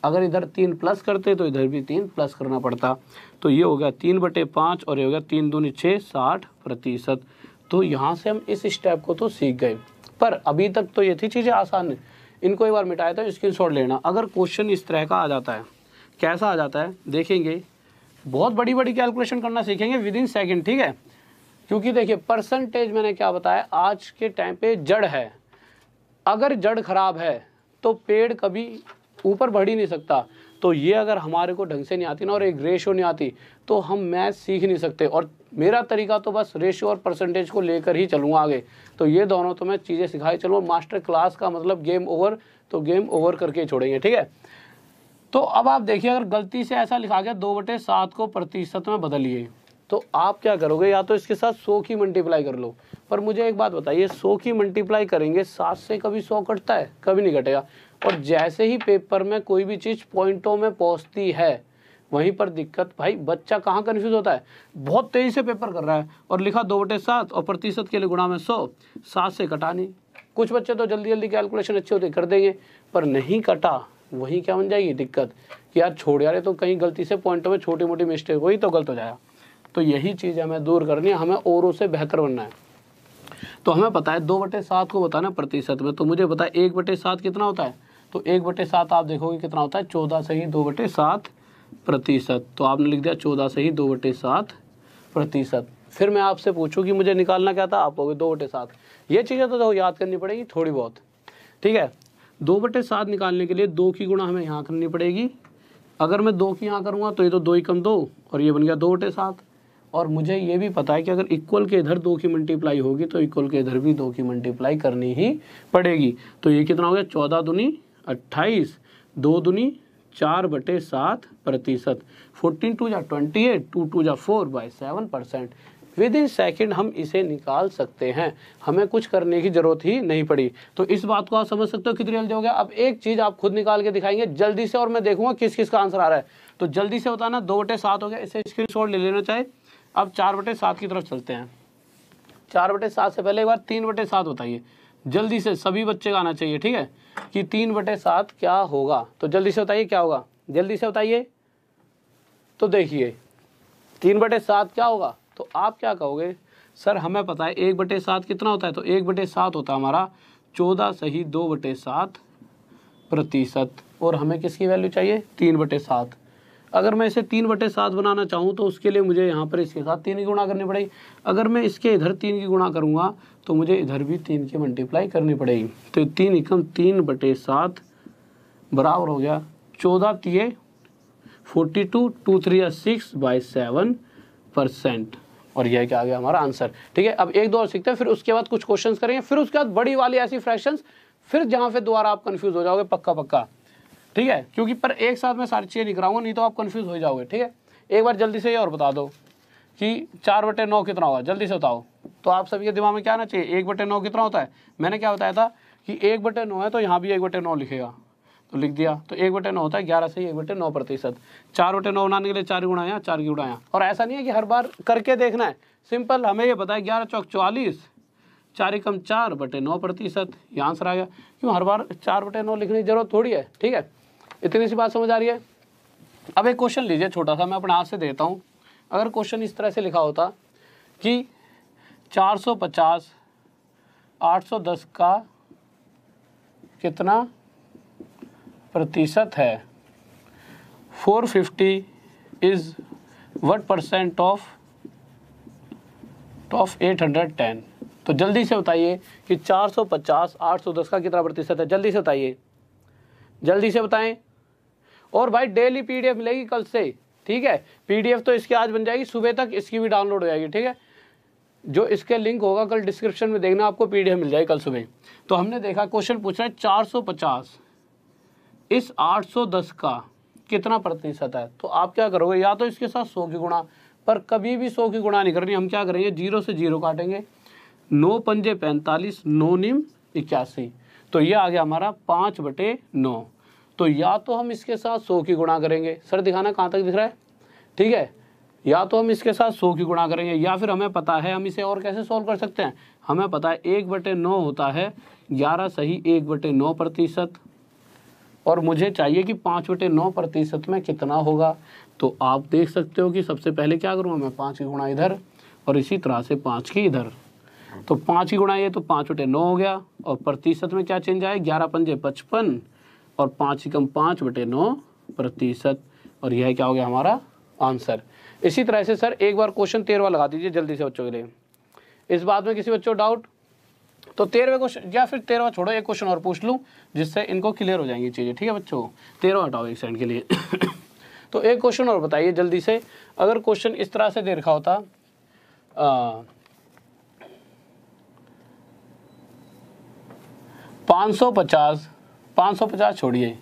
अगर इधर 3 प्लस करते तो इधर भी 3 प्लस करना पड़ता। तो ये हो गया 3/5, और ये हो गया 3 दूनी 6, 60%। तो यहाँ से हम इस स्टेप को तो सीख गए, पर अभी तक तो ये थी चीज़ें आसान। इनको एक बार मिटाए तो स्क्रीनशॉट लेना। अगर क्वेश्चन इस तरह का आ जाता है, कैसा आ जाता है देखेंगे, बहुत बड़ी बड़ी कैलकुलेशन करना सीखेंगे विदिन सेकंड, ठीक है। क्योंकि देखिए परसेंटेज मैंने क्या बताया, आज के टाइम पे जड़ है। अगर जड़ खराब है तो पेड़ कभी ऊपर बढ़ ही नहीं सकता। तो ये अगर हमारे को ढंग से नहीं आती ना, और एक रेशियो नहीं आती, तो हम मैथ सीख नहीं सकते। और मेरा तरीका तो बस रेशियो और परसेंटेज को लेकर ही चलूँगा आगे। तो ये दोनों तो मैं चीज़ें सिखाई चलूँ। मास्टर क्लास का मतलब गेम ओवर, तो गेम ओवर करके छोड़ेंगे, ठीक है। तो अब आप देखिए, अगर गलती से ऐसा लिखा गया 2/7 को प्रतिशत में बदलिए, तो आप क्या करोगे, या तो इसके साथ 100 की मल्टीप्लाई कर लो। पर मुझे एक बात बताइए, 100 की मल्टीप्लाई करेंगे 7 से कभी 100 कटता है? कभी नहीं कटेगा। और जैसे ही पेपर में कोई भी चीज़ पॉइंटों में पहुंचती है, वहीं पर दिक्कत। भाई बच्चा कहाँ कन्फ्यूज होता है, बहुत तेज़ी से पेपर कर रहा है और लिखा 2/7 और प्रतिशत के लिए गुणा में 100, 7 से कटा नहीं। कुछ बच्चे तो जल्दी जल्दी कैलकुलेशन अच्छी होती कर देंगे, पर नहीं कटा, वहीं क्या बन जाएगी दिक्कत कि यार छोड़ यार, तो कहीं गलती से पॉइंटों में छोटी मोटी मिस्टेक हुई तो गलत हो जाएगा। तो यही चीज़ हमें दूर करनी है, हमें औरों से बेहतर बनना है। तो हमें पता है 2/7 को बताना प्रतिशत में, तो मुझे पता है 1/7 कितना होता है। तो 1/7 आप देखोगे कितना होता है, 14 से ही 2/7%। तो आपने लिख दिया 14 से ही 2/7%। फिर मैं आपसे पूछूं कि मुझे निकालना क्या था, आप कहोगे 2/7। ये चीज़ें तो याद करनी पड़ेगी थोड़ी बहुत, ठीक है। 2/7 निकालने के लिए 2 की गुणा हमें यहाँ करनी पड़ेगी। अगर मैं 2 की यहाँ करूँगा तो ये तो 2 एकम 2, और ये बन गया 2/7। और मुझे ये भी पता है कि अगर इक्वल के इधर 2 की मल्टीप्लाई होगी तो इक्वल के इधर भी 2 की मल्टीप्लाई करनी ही पड़ेगी। तो ये कितना हो गया, 14 दूनी 28, 2 दूनी 4/7%, 14 2 जा 28, 2 2 जा 4/7%। विद इन सेकेंड हम इसे निकाल सकते हैं, हमें कुछ करने की जरूरत ही नहीं पड़ी। तो इस बात को आप समझ सकते हो कितनी जल्दी हो गया। अब एक चीज़ आप खुद निकाल के दिखाएंगे जल्दी से, और मैं देखूंगा किस किस का आंसर आ रहा है। तो जल्दी से बताना, 2/7 हो गया, इसे स्क्रीनशॉट ले लेना चाहे। अब 4/7 की तरफ चलते हैं। 4/7 से पहले एक बार 3/7 बताइए, जल्दी से सभी बच्चे का आना चाहिए, ठीक है, कि 3/7 क्या होगा। तो जल्दी से बताइए क्या होगा, जल्दी से बताइए। तो देखिए 3/7 क्या होगा, तो आप क्या कहोगे, सर हमें पता है 1/7 कितना होता है। तो 1/7 होता है हमारा 14 से ही 2/7%, और हमें किसकी वैल्यू चाहिए, 3/7। अगर मैं इसे 3/7 बनाना चाहूँ तो उसके लिए मुझे यहाँ पर इसके साथ 3 की गुणा करनी पड़ेगी। अगर मैं इसके इधर 3 की गुणा करूँगा तो मुझे इधर भी 3 की मल्टीप्लाई करनी पड़ेगी। तो 3 एकम 3/7 बराबर हो गया 14 3 42, 2 3 6/7%। और यह क्या आ गया हमारा आंसर, ठीक है। अब एक दो और सीखते हैं, फिर उसके बाद कुछ क्वेश्चंस करेंगे, फिर उसके बाद बड़ी वाली ऐसी फ्रैक्शंस, फिर जहाँ पे दोबारा आप कंफ्यूज हो जाओगे पक्का, ठीक है। क्योंकि पर एक साथ मैं सारी चीज़ें नहीं कराऊंगा, नहीं तो आप कंफ्यूज हो जाओगे, ठीक है। एक बार जल्दी से ये और बता दो कि 4/9 कितना होगा, जल्दी से बताओ। तो आप सभी के दिमाग में क्या आना चाहिए, 1/9 कितना होता है। मैंने क्या बताया था कि 1/9 है तो यहाँ भी 1/9 लिखेगा, तो लिख दिया। तो 1/9 होता है 11 से 1/9%। 4/9 बनाने के लिए 4 गुणा यहाँ, 4 की गुणा यहाँ। और ऐसा नहीं है कि हर बार करके देखना है, सिंपल हमें ये पता है 11 चौक 44, 4 एकम 4/9%, ये आंसर आ गया। क्यों हर बार 4/9 लिखने की जरूरत थोड़ी है, ठीक है। इतनी सी बात समझ आ रही है। अब एक क्वेश्चन लीजिए छोटा सा, मैं अपने हाथ से देता हूँ। अगर क्वेश्चन इस तरह से लिखा होता कि 450 810 का कितना प्रतिशत है, 450 इज what % ऑफ 810। तो जल्दी से बताइए कि 450 810 का कितना प्रतिशत है, जल्दी से बताइए, जल्दी से बताएं। और भाई डेली PDF मिलेगी कल से, ठीक है। PDF तो इसकी आज बन जाएगी, सुबह तक इसकी भी डाउनलोड हो जाएगी, ठीक है। जो इसके लिंक होगा कल डिस्क्रिप्शन में देखना, आपको PDF मिल जाएगी कल सुबह। तो हमने देखा क्वेश्चन पूछ रहा है 450 इस 810 का कितना प्रतिशत है। तो आप क्या करोगे, या तो इसके साथ 100 की गुणा, पर कभी भी 100 की गुणा नहीं करनी। हम क्या करेंगे, 0 से 0 काटेंगे, 9 पंजे 45, 9 निम 81, तो ये आ गया हमारा 5/9। तो या तो हम इसके साथ 100 की गुणा करेंगे, सर दिखाना कहाँ तक दिख रहा है, ठीक है। या तो हम इसके साथ 100 की गुणा करेंगे, या फिर हमें पता है हम इसे और कैसे सोल्व कर सकते हैं। हमें पता है 1/9 होता है 11 सही 1/9%, और मुझे चाहिए कि 5/9% में कितना होगा। तो आप देख सकते हो कि सबसे पहले क्या करूँगा मैं, 5 की गुणा इधर और इसी तरह से 5 की इधर। तो 5 की गुणा ये तो 5/9 हो गया, और प्रतिशत में क्या चेंज आए, 11 पंजे 55 और 5 एकम 5/9%, और यह क्या हो गया हमारा आंसर। इसी तरह से सर एक बार क्वेश्चन 13वां लगा दीजिए जल्दी से बच्चों के लिए। इस बात में किसी बच्चों डाउट, तो 13वें क्वेश्चन, या फिर 13वां छोड़ो, एक क्वेश्चन और पूछ लूँ जिससे इनको क्लियर हो जाएंगी चीज़ें, ठीक है बच्चों। 13वां हटाओ एक सेकंड के लिए। तो एक क्वेश्चन और बताइए जल्दी से। अगर क्वेश्चन इस तरह से दे रखा होता 550 छोड़िए,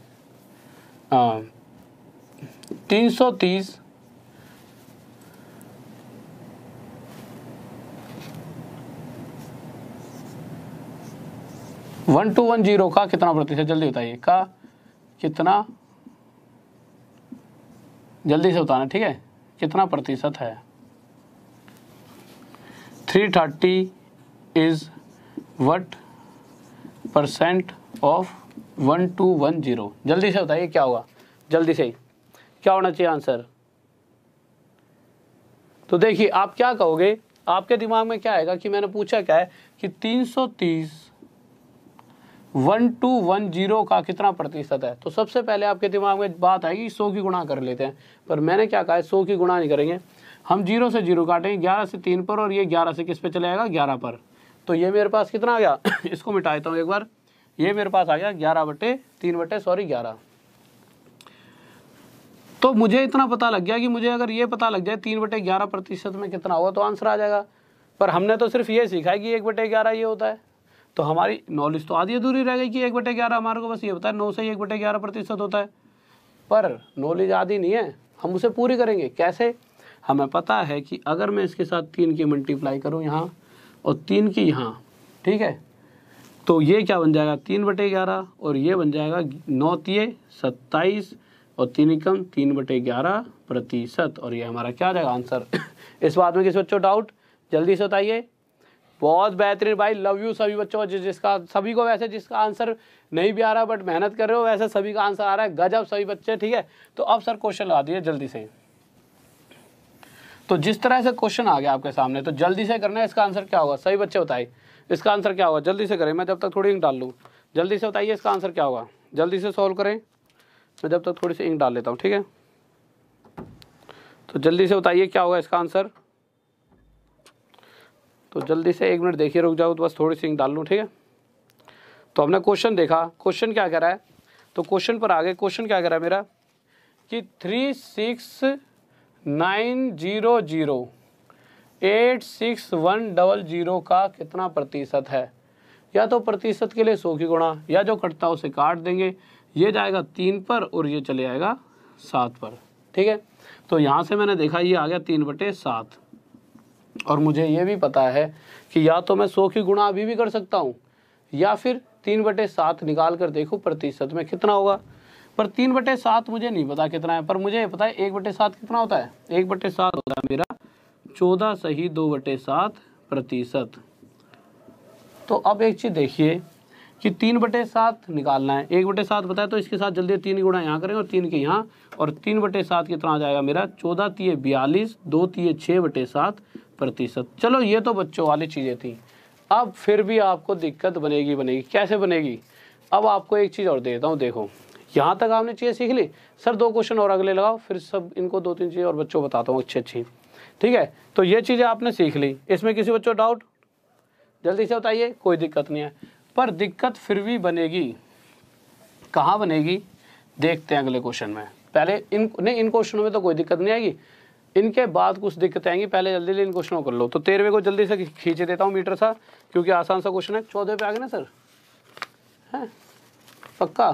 330 1210 का कितना प्रतिशत, जल्दी बताइए, का कितना, जल्दी से बताना, ठीक है, कितना प्रतिशत है। 330 इज what % ऑफ 1210, जल्दी से बताइए क्या होगा, जल्दी से क्या होना चाहिए आंसर। तो देखिए आप क्या कहोगे, आपके दिमाग में क्या आएगा कि मैंने पूछा क्या है कि 330 1210 का कितना प्रतिशत है। तो सबसे पहले आपके दिमाग में बात आएगी 100 की गुणा कर लेते हैं, पर मैंने क्या कहा है 100 की गुणा नहीं करेंगे, हम 0 से 0 काटेंगे, 11 से 3 पर, और ये 11 से किस पे चले जाएगा, 11 पर। तो ये मेरे पास कितना आ गया, इसको मिटा देता हूँ एक बार, ये मेरे पास आ गया 11/3 तो मुझे इतना पता लग गया कि मुझे अगर ये पता लग जाए 3/11% में कितना होगा तो आंसर आ जाएगा। पर हमने तो सिर्फ ये सीखा है कि 1/11 ये होता है, तो हमारी नॉलेज तो आधी अधूरी रह गई कि 1/11 हमारे को बस ये पता है 9 से 1/11% होता है। पर नॉलेज आधी नहीं है, हम उसे पूरी करेंगे कैसे। हमें पता है कि अगर मैं इसके साथ 3 की मल्टीप्लाई करूँ यहाँ और 3 की यहाँ, ठीक है, तो ये क्या बन जाएगा 3/11, और ये बन जाएगा 9 तिये 27 और 3 एकम 3/11%, और ये हमारा क्या आ जाएगा आंसर। इस बात में किसी बच्चों डाउट, जल्दी से बताइए। बहुत बेहतरीन भाई, लव यू सभी बच्चों, जिसका सभी को, वैसे जिसका आंसर नहीं भी आ रहा बट मेहनत कर रहे हो, वैसे सभी का आंसर आ रहा है, गजब सभी बच्चे, ठीक है। तो अब सर क्वेश्चन लगा दिए जल्दी से। तो जिस तरह से क्वेश्चन आ गया आपके सामने, तो जल्दी से करना है, इसका आंसर क्या होगा, सही बच्चे बताइए इसका आंसर क्या होगा, जल्दी से करें, मैं जब तक थोड़ी इंक डाल लूँ, जल्दी से बताइए इसका आंसर क्या होगा, जल्दी से सॉल्व करें, मैं जब तक थोड़ी सी इंक डाल लेता हूँ, ठीक है। तो जल्दी से बताइए क्या होगा इसका आंसर, तो जल्दी से 1 मिनट देखिए, रुक जाओ तो बस थोड़ी सी इंक डाल लूँ, ठीक है। तो हमने क्वेश्चन देखा, क्वेश्चन क्या कह रहा है, तो क्वेश्चन पर आगे क्वेश्चन क्या कह रहा है मेरा कि 369008610 का कितना प्रतिशत है। या तो प्रतिशत के लिए 100 की गुणा, या जो कटता है उसे काट देंगे, ये जाएगा 3 पर और ये चले जाएगा 7 पर, ठीक है। तो यहाँ से मैंने देखा ये आ गया 3/7 और मुझे ये भी पता है कि या तो मैं 100 की गुणा अभी भी कर सकता हूँ या फिर 3/7 निकाल कर देखो प्रतिशत में कितना होगा। पर 3/7 मुझे नहीं पता कितना है, पर मुझे पता है 1/7 कितना होता है। 1/7 होता है मेरा 14 सही 2/7%। तो अब एक चीज़ देखिए कि 3/7 निकालना है, 1/7 पता है तो इसके साथ जल्दी 3 गुणा यहाँ करें और 3 के यहाँ, और 3/7 कितना आ जाएगा मेरा 14 × 42, 2 × 6/7%। चलो ये तो बच्चों वाली चीज़ें थी। अब फिर भी आपको दिक्कत बनेगी। कैसे बनेगी? अब आपको एक चीज़ और देता हूँ, देखो यहाँ तक आपने चीज़ें सीख ली। सर 2 क्वेश्चन और अगले लगाओ, फिर सब इनको 2-3 चीज़ें और बच्चों बताता हूँ अच्छी। ठीक है, तो ये चीज़ें आपने सीख ली। इसमें किसी बच्चों डाउट जल्दी से बताइए। कोई दिक्कत नहीं है, पर दिक्कत फिर भी बनेगी। कहाँ बनेगी देखते हैं अगले क्वेश्चन में। पहले इन क्वेश्चनों में तो कोई दिक्कत नहीं आएगी, इनके बाद कुछ दिक्कतें आएंगी। पहले जल्दी इन क्वेश्चनों को कर लो। तो 13वें को जल्दी से खींच देता हूँ मीटर सा, क्योंकि आसान सा क्वेश्चन है। 14 पे आ गए ना सर, है पक्का?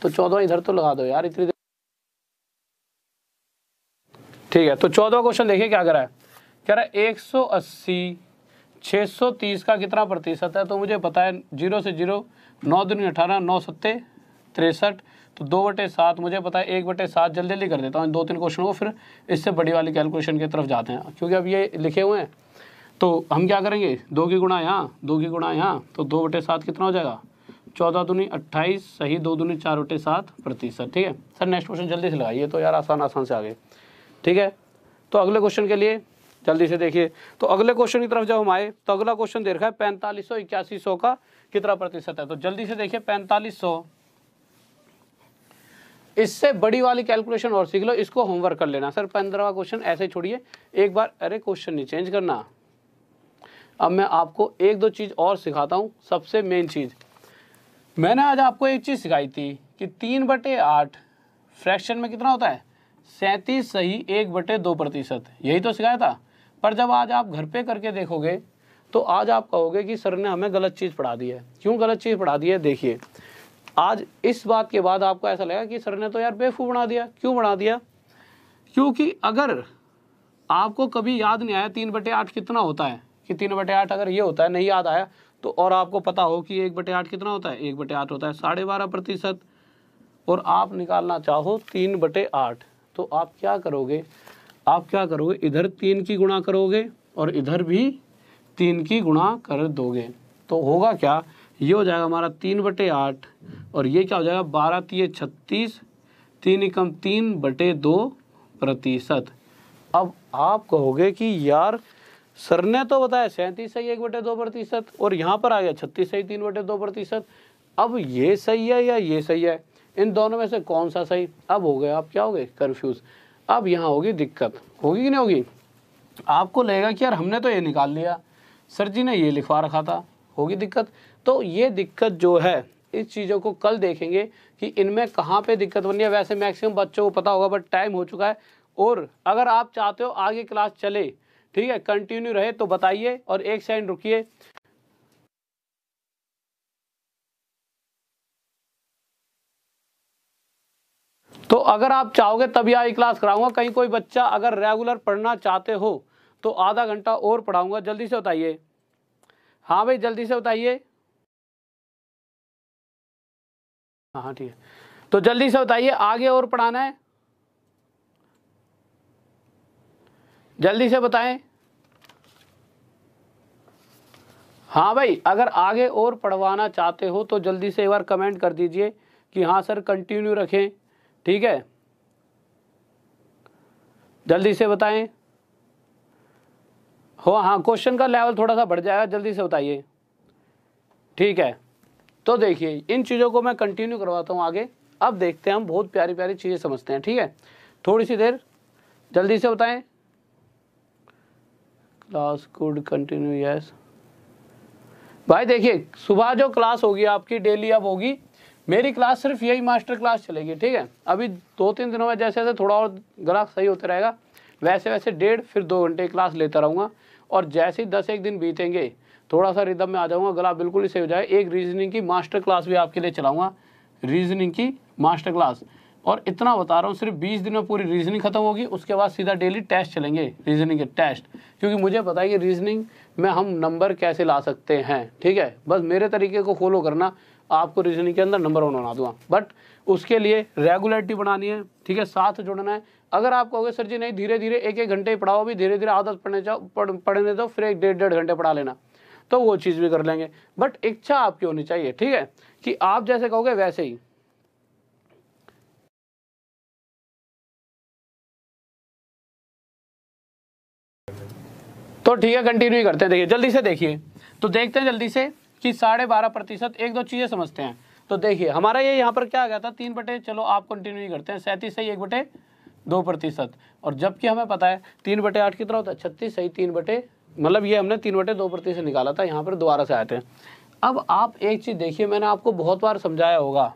तो 14 इधर तो लगा दो यार इतनी देर। ठीक है, तो 14वां क्वेश्चन देखिए क्या कह रहा है। कह रहा है 180 630 का कितना प्रतिशत है। तो मुझे पता है 0 से 0, 9 दूनी 18, 9 सत्ते 63, तो 2/7 मुझे पता है 1/7। जल्दी कर देता हूँ 2-3 क्वेश्चनों को, फिर इससे बड़ी वाली कैलकुलेशन की तरफ जाते हैं। क्योंकि अब ये लिखे हुए हैं तो हम क्या करेंगे, 2 की गुणा यहाँ, 2 की गुणा यहाँ, तो 2/7 कितना हो जाएगा 14 दूनी 28 सही 2 दूनी 4/7%। ठीक है सर, नेक्स्ट क्वेश्चन जल्दी से लगाइए। तो यार आसान से आ गए। ठीक है, तो अगले क्वेश्चन के लिए जल्दी से देखिए। तो अगले क्वेश्चन की तरफ जब हम आए तो अगला क्वेश्चन दे रखा है 4500 8100 का कितना प्रतिशत है। तो जल्दी से देखिए 4500, इससे बड़ी वाली कैलकुलेशन और सीख लो, इसको होमवर्क कर लेना। सर 15वां क्वेश्चन ऐसे ही छोड़िए एक बार, अरे क्वेश्चन नहीं चेंज करना। अब मैं आपको 1-2 चीज़ और सिखाता हूँ। सबसे मेन चीज़ मैंने आज आपको एक चीज़ सिखाई थी कि 3/8 फ्रैक्शन में कितना होता है 37 सही 1/2%। यही तो सिखाया था। पर जब आज आप घर पे करके देखोगे तो आज आप कहोगे कि सर ने हमें गलत चीज़ पढ़ा दी है। क्यों गलत चीज़ पढ़ा दी है? देखिए आज इस बात के बाद आपको ऐसा लगेगा कि सर ने तो यार बेवकूफ़ बना दिया। क्यों बना दिया? क्योंकि अगर आपको कभी याद नहीं आया 3/8 कितना होता है, कि 3/8 अगर ये होता है नहीं याद आया, तो और आपको पता हो कि 1/8 कितना होता है, 1/8 होता है 12.5%, और आप निकालना चाहो 3/8, तो आप क्या करोगे, इधर 3 की गुणा करोगे और इधर भी 3 की गुणा कर दोगे। तो होगा क्या, ये हो जाएगा हमारा 3/8 और ये क्या हो जाएगा 12 × 36, 3 × 3/2%। अब आप कहोगे कि यार सर ने तो बताया 37 सही 1/2%, और यहाँ पर आ गया 36 सही 3/2%। अब ये सही है या ये सही है, इन दोनों में से कौन सा सही? अब हो गए आप क्या हो गए कंफ्यूज। अब यहाँ होगी दिक्कत, होगी कि नहीं होगी? आपको लगेगा कि यार हमने तो ये निकाल लिया, सर जी ने ये लिखवा रखा था, होगी दिक्कत। तो ये दिक्कत जो है, इस चीज़ों को कल देखेंगे कि इनमें कहाँ पे दिक्कत बनी है। वैसे मैक्सिमम बच्चों को पता होगा, बट टाइम हो चुका है। और अगर आप चाहते हो आगे क्लास चले, ठीक है, कंटिन्यू रहे, तो बताइए। और एक सेकंड रुकिए, तो अगर आप चाहोगे तभी आगे क्लास कराऊंगा। कहीं कोई बच्चा अगर रेगुलर पढ़ना चाहते हो तो आधा घंटा और पढ़ाऊंगा। जल्दी से बताइए। हाँ भाई जल्दी से बताइए। हाँ ठीक है, तो जल्दी से बताइए, आगे और पढ़ाना है? जल्दी से बताएं। हाँ भाई, अगर आगे और पढ़वाना चाहते हो तो जल्दी से एक बार कमेंट कर दीजिए कि हाँ सर कंटिन्यू रखें। ठीक है, जल्दी से बताएं। हो हाँ, क्वेश्चन का लेवल थोड़ा सा बढ़ जाएगा, जल्दी से बताइए। ठीक है, तो देखिए इन चीज़ों को मैं कंटिन्यू करवाता हूँ आगे। अब देखते हैं, हम बहुत प्यारी प्यारी चीज़ें समझते हैं। ठीक है, थोड़ी सी देर, जल्दी से बताएं। क्लास गुड कंटिन्यू यस भाई। देखिए सुबह जो क्लास होगी आपकी डेली, अब होगी मेरी क्लास, सिर्फ यही मास्टर क्लास चलेगी। ठीक है, अभी 2-3 दिनों में जैसे जैसे थोड़ा और ग्राफ सही होता रहेगा, वैसे वैसे 1.5 फिर 2 घंटे क्लास लेता रहूँगा। और जैसे ही 10 एक दिन बीतेंगे थोड़ा सा रिदम में आ जाऊँगा, गला बिल्कुल ही सही हो जाए। एक रीजनिंग की मास्टर क्लास भी आपके लिए चलाऊँगा, रीजनिंग की मास्टर क्लास। और इतना बता रहा हूँ, सिर्फ 20 दिन में पूरी रीजनिंग खत्म होगी, उसके बाद सीधा डेली टेस्ट चलेंगे, रीजनिंग के टेस्ट, क्योंकि मुझे पता है कि रीजनिंग में हम नंबर कैसे ला सकते हैं। ठीक है, बस मेरे तरीके को फॉलो करना, आपको रीजनिंग के अंदर नंबर 1 बना दूंगा, बट उसके लिए रेगुलरिटी बनानी है। ठीक है, साथ जुड़ना है। अगर आप कहोगे सर जी नहीं, धीरे धीरे 1-1 घंटे ही पढ़ाओ, भी धीरे धीरे आदत पढ़ने दो, फिर 1-1.5 घंटे पढ़ा लेना, तो वो चीज़ भी कर लेंगे। बट इच्छा आपकी होनी चाहिए, ठीक है, कि आप जैसे कहोगे वैसे ही। तो ठीक है, कंटिन्यू करते हैं। देखिए जल्दी से, देखिए तो देखते हैं जल्दी से कि 12.5%। 1-2 चीज़ें समझते हैं। तो देखिए हमारा ये यहाँ पर क्या आ गया था, 3 बटे, चलो आप कंटिन्यू करते हैं, 37 सही 1/2%। और जबकि हमें पता है 3/8 कितना होता है, 36 सही 3 बटे, मतलब ये हमने 3/2% निकाला था, यहाँ पर दोबारा से आए थे। अब आप एक चीज़ देखिए, मैंने आपको बहुत बार समझाया होगा,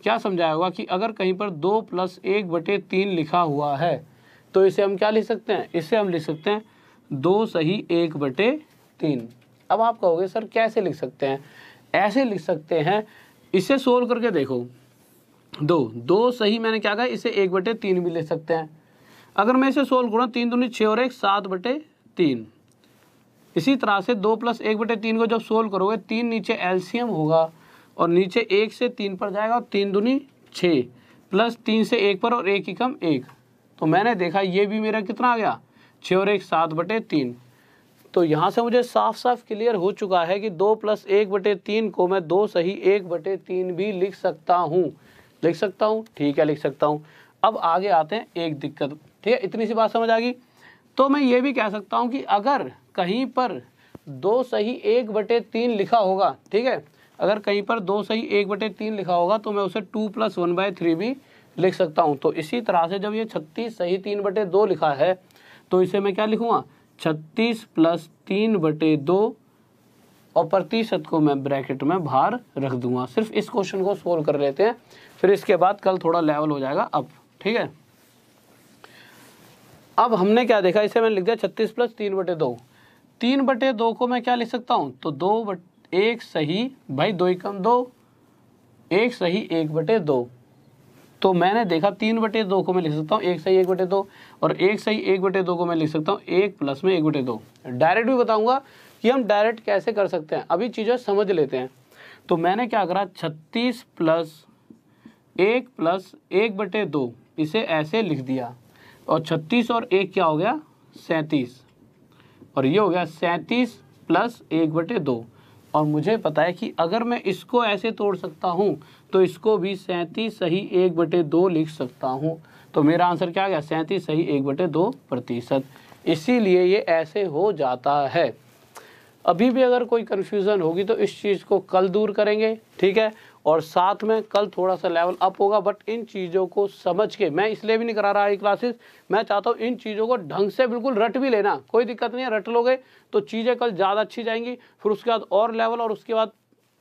क्या समझाया होगा कि अगर कहीं पर 2 + 1/3 लिखा हुआ है तो इसे हम क्या लिख सकते हैं, इसे हम लिख सकते हैं 2 सही 1/3। अब आप कहोगे सर कैसे लिख सकते हैं, ऐसे लिख सकते हैं, इसे सोल्व करके देखो। 2 सही मैंने क्या कहा, इसे 1/3 भी लिख सकते हैं। अगर मैं इसे सोल्व करूँ, 3 दूनी 6 और 1 7/3। इसी तरह से 2 + 1/3 को जब सोल्व करोगे, 3 नीचे एलसीएम होगा और नीचे 1 से 3 पर जाएगा, और 3 दूनी 6 प्लस 3 से 1 पर, और 1 एकम 1। तो मैंने देखा ये भी मेरा कितना आ गया, 6 और 1 7/3। तो यहाँ से मुझे साफ साफ क्लियर हो चुका है कि 2 + 1/3 को मैं 2 सही 1/3 भी लिख सकता हूँ। लिख सकता हूँ, ठीक है, लिख सकता हूँ। अब आगे आते हैं एक दिक्कत, ठीक है, इतनी सी बात समझ आ गई। तो मैं ये भी कह सकता हूँ कि अगर कहीं पर 2 सही 1/3 लिखा होगा, ठीक है, अगर कहीं पर 2 सही 1/3 लिखा होगा तो मैं उसे 2 + 1/3 भी लिख सकता हूँ। तो इसी तरह से जब ये 36 सही 3/2 लिखा है तो इसे मैं क्या लिखूँगा, 36 + 3/2, और प्रतिशत को मैं ब्रैकेट में बाहर रख दूंगा। सिर्फ इस क्वेश्चन को सोल्व कर लेते हैं, फिर इसके बाद कल थोड़ा लेवल हो जाएगा अब, ठीक है। अब हमने क्या देखा, इसे मैंने लिख दिया 36 + 3/2। 3/2 को मैं क्या लिख सकता हूँ, तो 1 सही, भाई 2 एकम 2, 1 सही 1/2। तो मैंने देखा 3/2 को मैं लिख सकता हूँ 1 सही 1/2, और 1 सही 1/2 को मैं लिख सकता हूँ 1 प्लस में 1/2। डायरेक्ट भी बताऊंगा कि हम डायरेक्ट कैसे कर सकते हैं, अभी चीज़ें समझ लेते हैं। तो मैंने क्या करा, 36 + 1 + 1/2 इसे ऐसे लिख दिया, और 36 और 1 क्या हो गया, 37, और ये हो गया 37 + 1/2। और मुझे पता है कि अगर मैं इसको ऐसे तोड़ सकता हूँ तो इसको भी 37 सही 1/2 लिख सकता हूँ। तो मेरा आंसर क्या आ गया, 37 सही 1/2%। इसीलिए ये ऐसे हो जाता है। अभी भी अगर कोई कन्फ्यूज़न होगी तो इस चीज़ को कल दूर करेंगे, ठीक है, और साथ में कल थोड़ा सा लेवल अप होगा। बट इन चीज़ों को समझ के, मैं इसलिए भी नहीं करा रहा ये क्लासेस, मैं चाहता हूँ इन चीज़ों को ढंग से बिल्कुल रट भी लेना, कोई दिक्कत नहीं है, रट लोगे तो चीज़ें कल ज़्यादा अच्छी जाएंगी। फिर उसके बाद और लेवल, और उसके बाद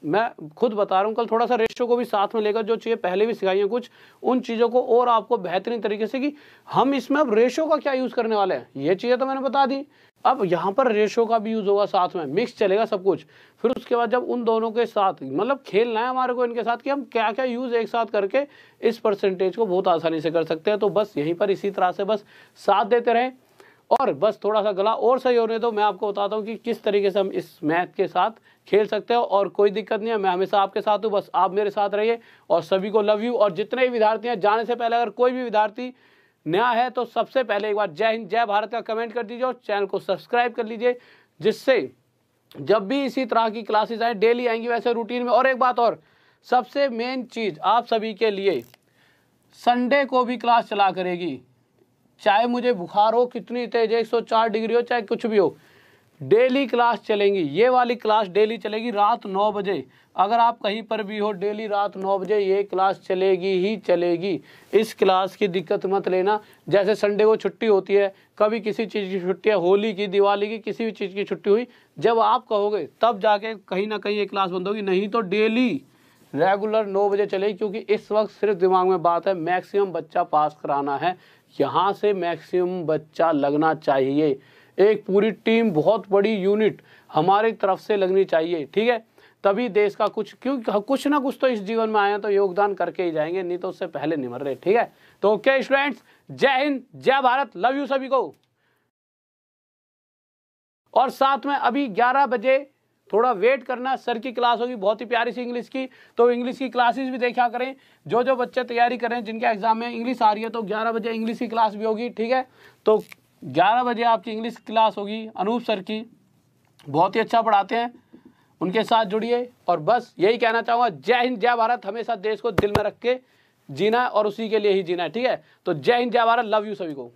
मैं खुद बता रहा हूँ कल थोड़ा सा रेशियो को भी साथ में लेकर, जो चीज़ें पहले भी सिखाई हैं कुछ, उन चीज़ों को और आपको बेहतरीन तरीके से, कि हम इसमें अब रेशियो का क्या यूज़ करने वाले हैं, ये चीज़ें तो मैंने बता दी। अब यहाँ पर रेशियो का भी यूज़ होगा, साथ में मिक्स चलेगा सब कुछ। फिर उसके बाद जब उन दोनों के साथ, मतलब खेलना है हमारे को इनके साथ, कि हम क्या क्या यूज़ एक साथ करके इस परसेंटेज को बहुत आसानी से कर सकते हैं। तो बस यहीं पर इसी तरह से बस साथ देते रहें, और बस थोड़ा सा गला और सही होने दो, मैं आपको बताता हूँ कि किस तरीके से हम इस मैथ के साथ खेल सकते हो। और कोई दिक्कत नहीं है, मैं हमेशा आपके साथ हूँ, बस आप मेरे साथ रहिए। और सभी को लव यू। और जितने भी विद्यार्थी हैं, जाने से पहले अगर कोई भी विद्यार्थी नया है तो सबसे पहले एक बार जय हिंद जय भारत का कमेंट कर दीजिए, और चैनल को सब्सक्राइब कर लीजिए, जिससे जब भी इसी तरह की क्लासेस आए, डेली आएंगी वैसे रूटीन में। और एक बात और, सबसे मेन चीज़ आप सभी के लिए, संडे को भी क्लास चला करेगी, चाहे मुझे बुखार हो कितनी तेज है, 104 डिग्री हो, चाहे कुछ भी हो, डेली क्लास चलेंगी। ये वाली क्लास डेली चलेगी रात 9 बजे। अगर आप कहीं पर भी हो, डेली रात 9 बजे ये क्लास चलेगी ही चलेगी। इस क्लास की दिक्कत मत लेना। जैसे संडे को छुट्टी होती है, कभी किसी चीज़ की छुट्टी है, होली की, दिवाली की, किसी भी चीज़ की छुट्टी हुई, जब आप कहोगे तब जाके कहीं ना कहीं ये क्लास बंद होगी, नहीं तो डेली रेगुलर 9 बजे चलेगी। क्योंकि इस वक्त सिर्फ दिमाग में बात है, मैक्सिमम बच्चा पास कराना है, यहाँ से मैक्सिमम बच्चा लगना चाहिए। एक पूरी टीम, बहुत बड़ी यूनिट हमारी तरफ से लगनी चाहिए, ठीक है। तभी देश का क्योंकि कुछ ना कुछ तो इस जीवन में आए तो योगदान करके ही जाएंगे, नहीं तो उससे पहले नहीं मर रहे। ठीक है, तो ओके स्टूडेंट्स, जय हिंद, जय भारत, लव यू सभी को। और साथ में अभी 11 बजे थोड़ा वेट करना, सर की क्लास होगी बहुत ही प्यारी सी इंग्लिश की, तो इंग्लिश की क्लासेस भी देखा करें। जो बच्चे तैयारी कर रहे हैं, जिनके एग्जाम में इंग्लिश आ रही है, तो 11 बजे इंग्लिश की क्लास भी होगी। ठीक है, तो 11 बजे आपकी इंग्लिश क्लास होगी अनूप सर की, बहुत ही अच्छा पढ़ाते हैं, उनके साथ जुड़िए। और बस यही कहना चाहूँगा, जय हिंद जय भारत, हमेशा देश को दिल में रख के जीना और उसी के लिए ही जीना है। ठीक है, तो जय हिंद जय भारत, लव यू सभी को।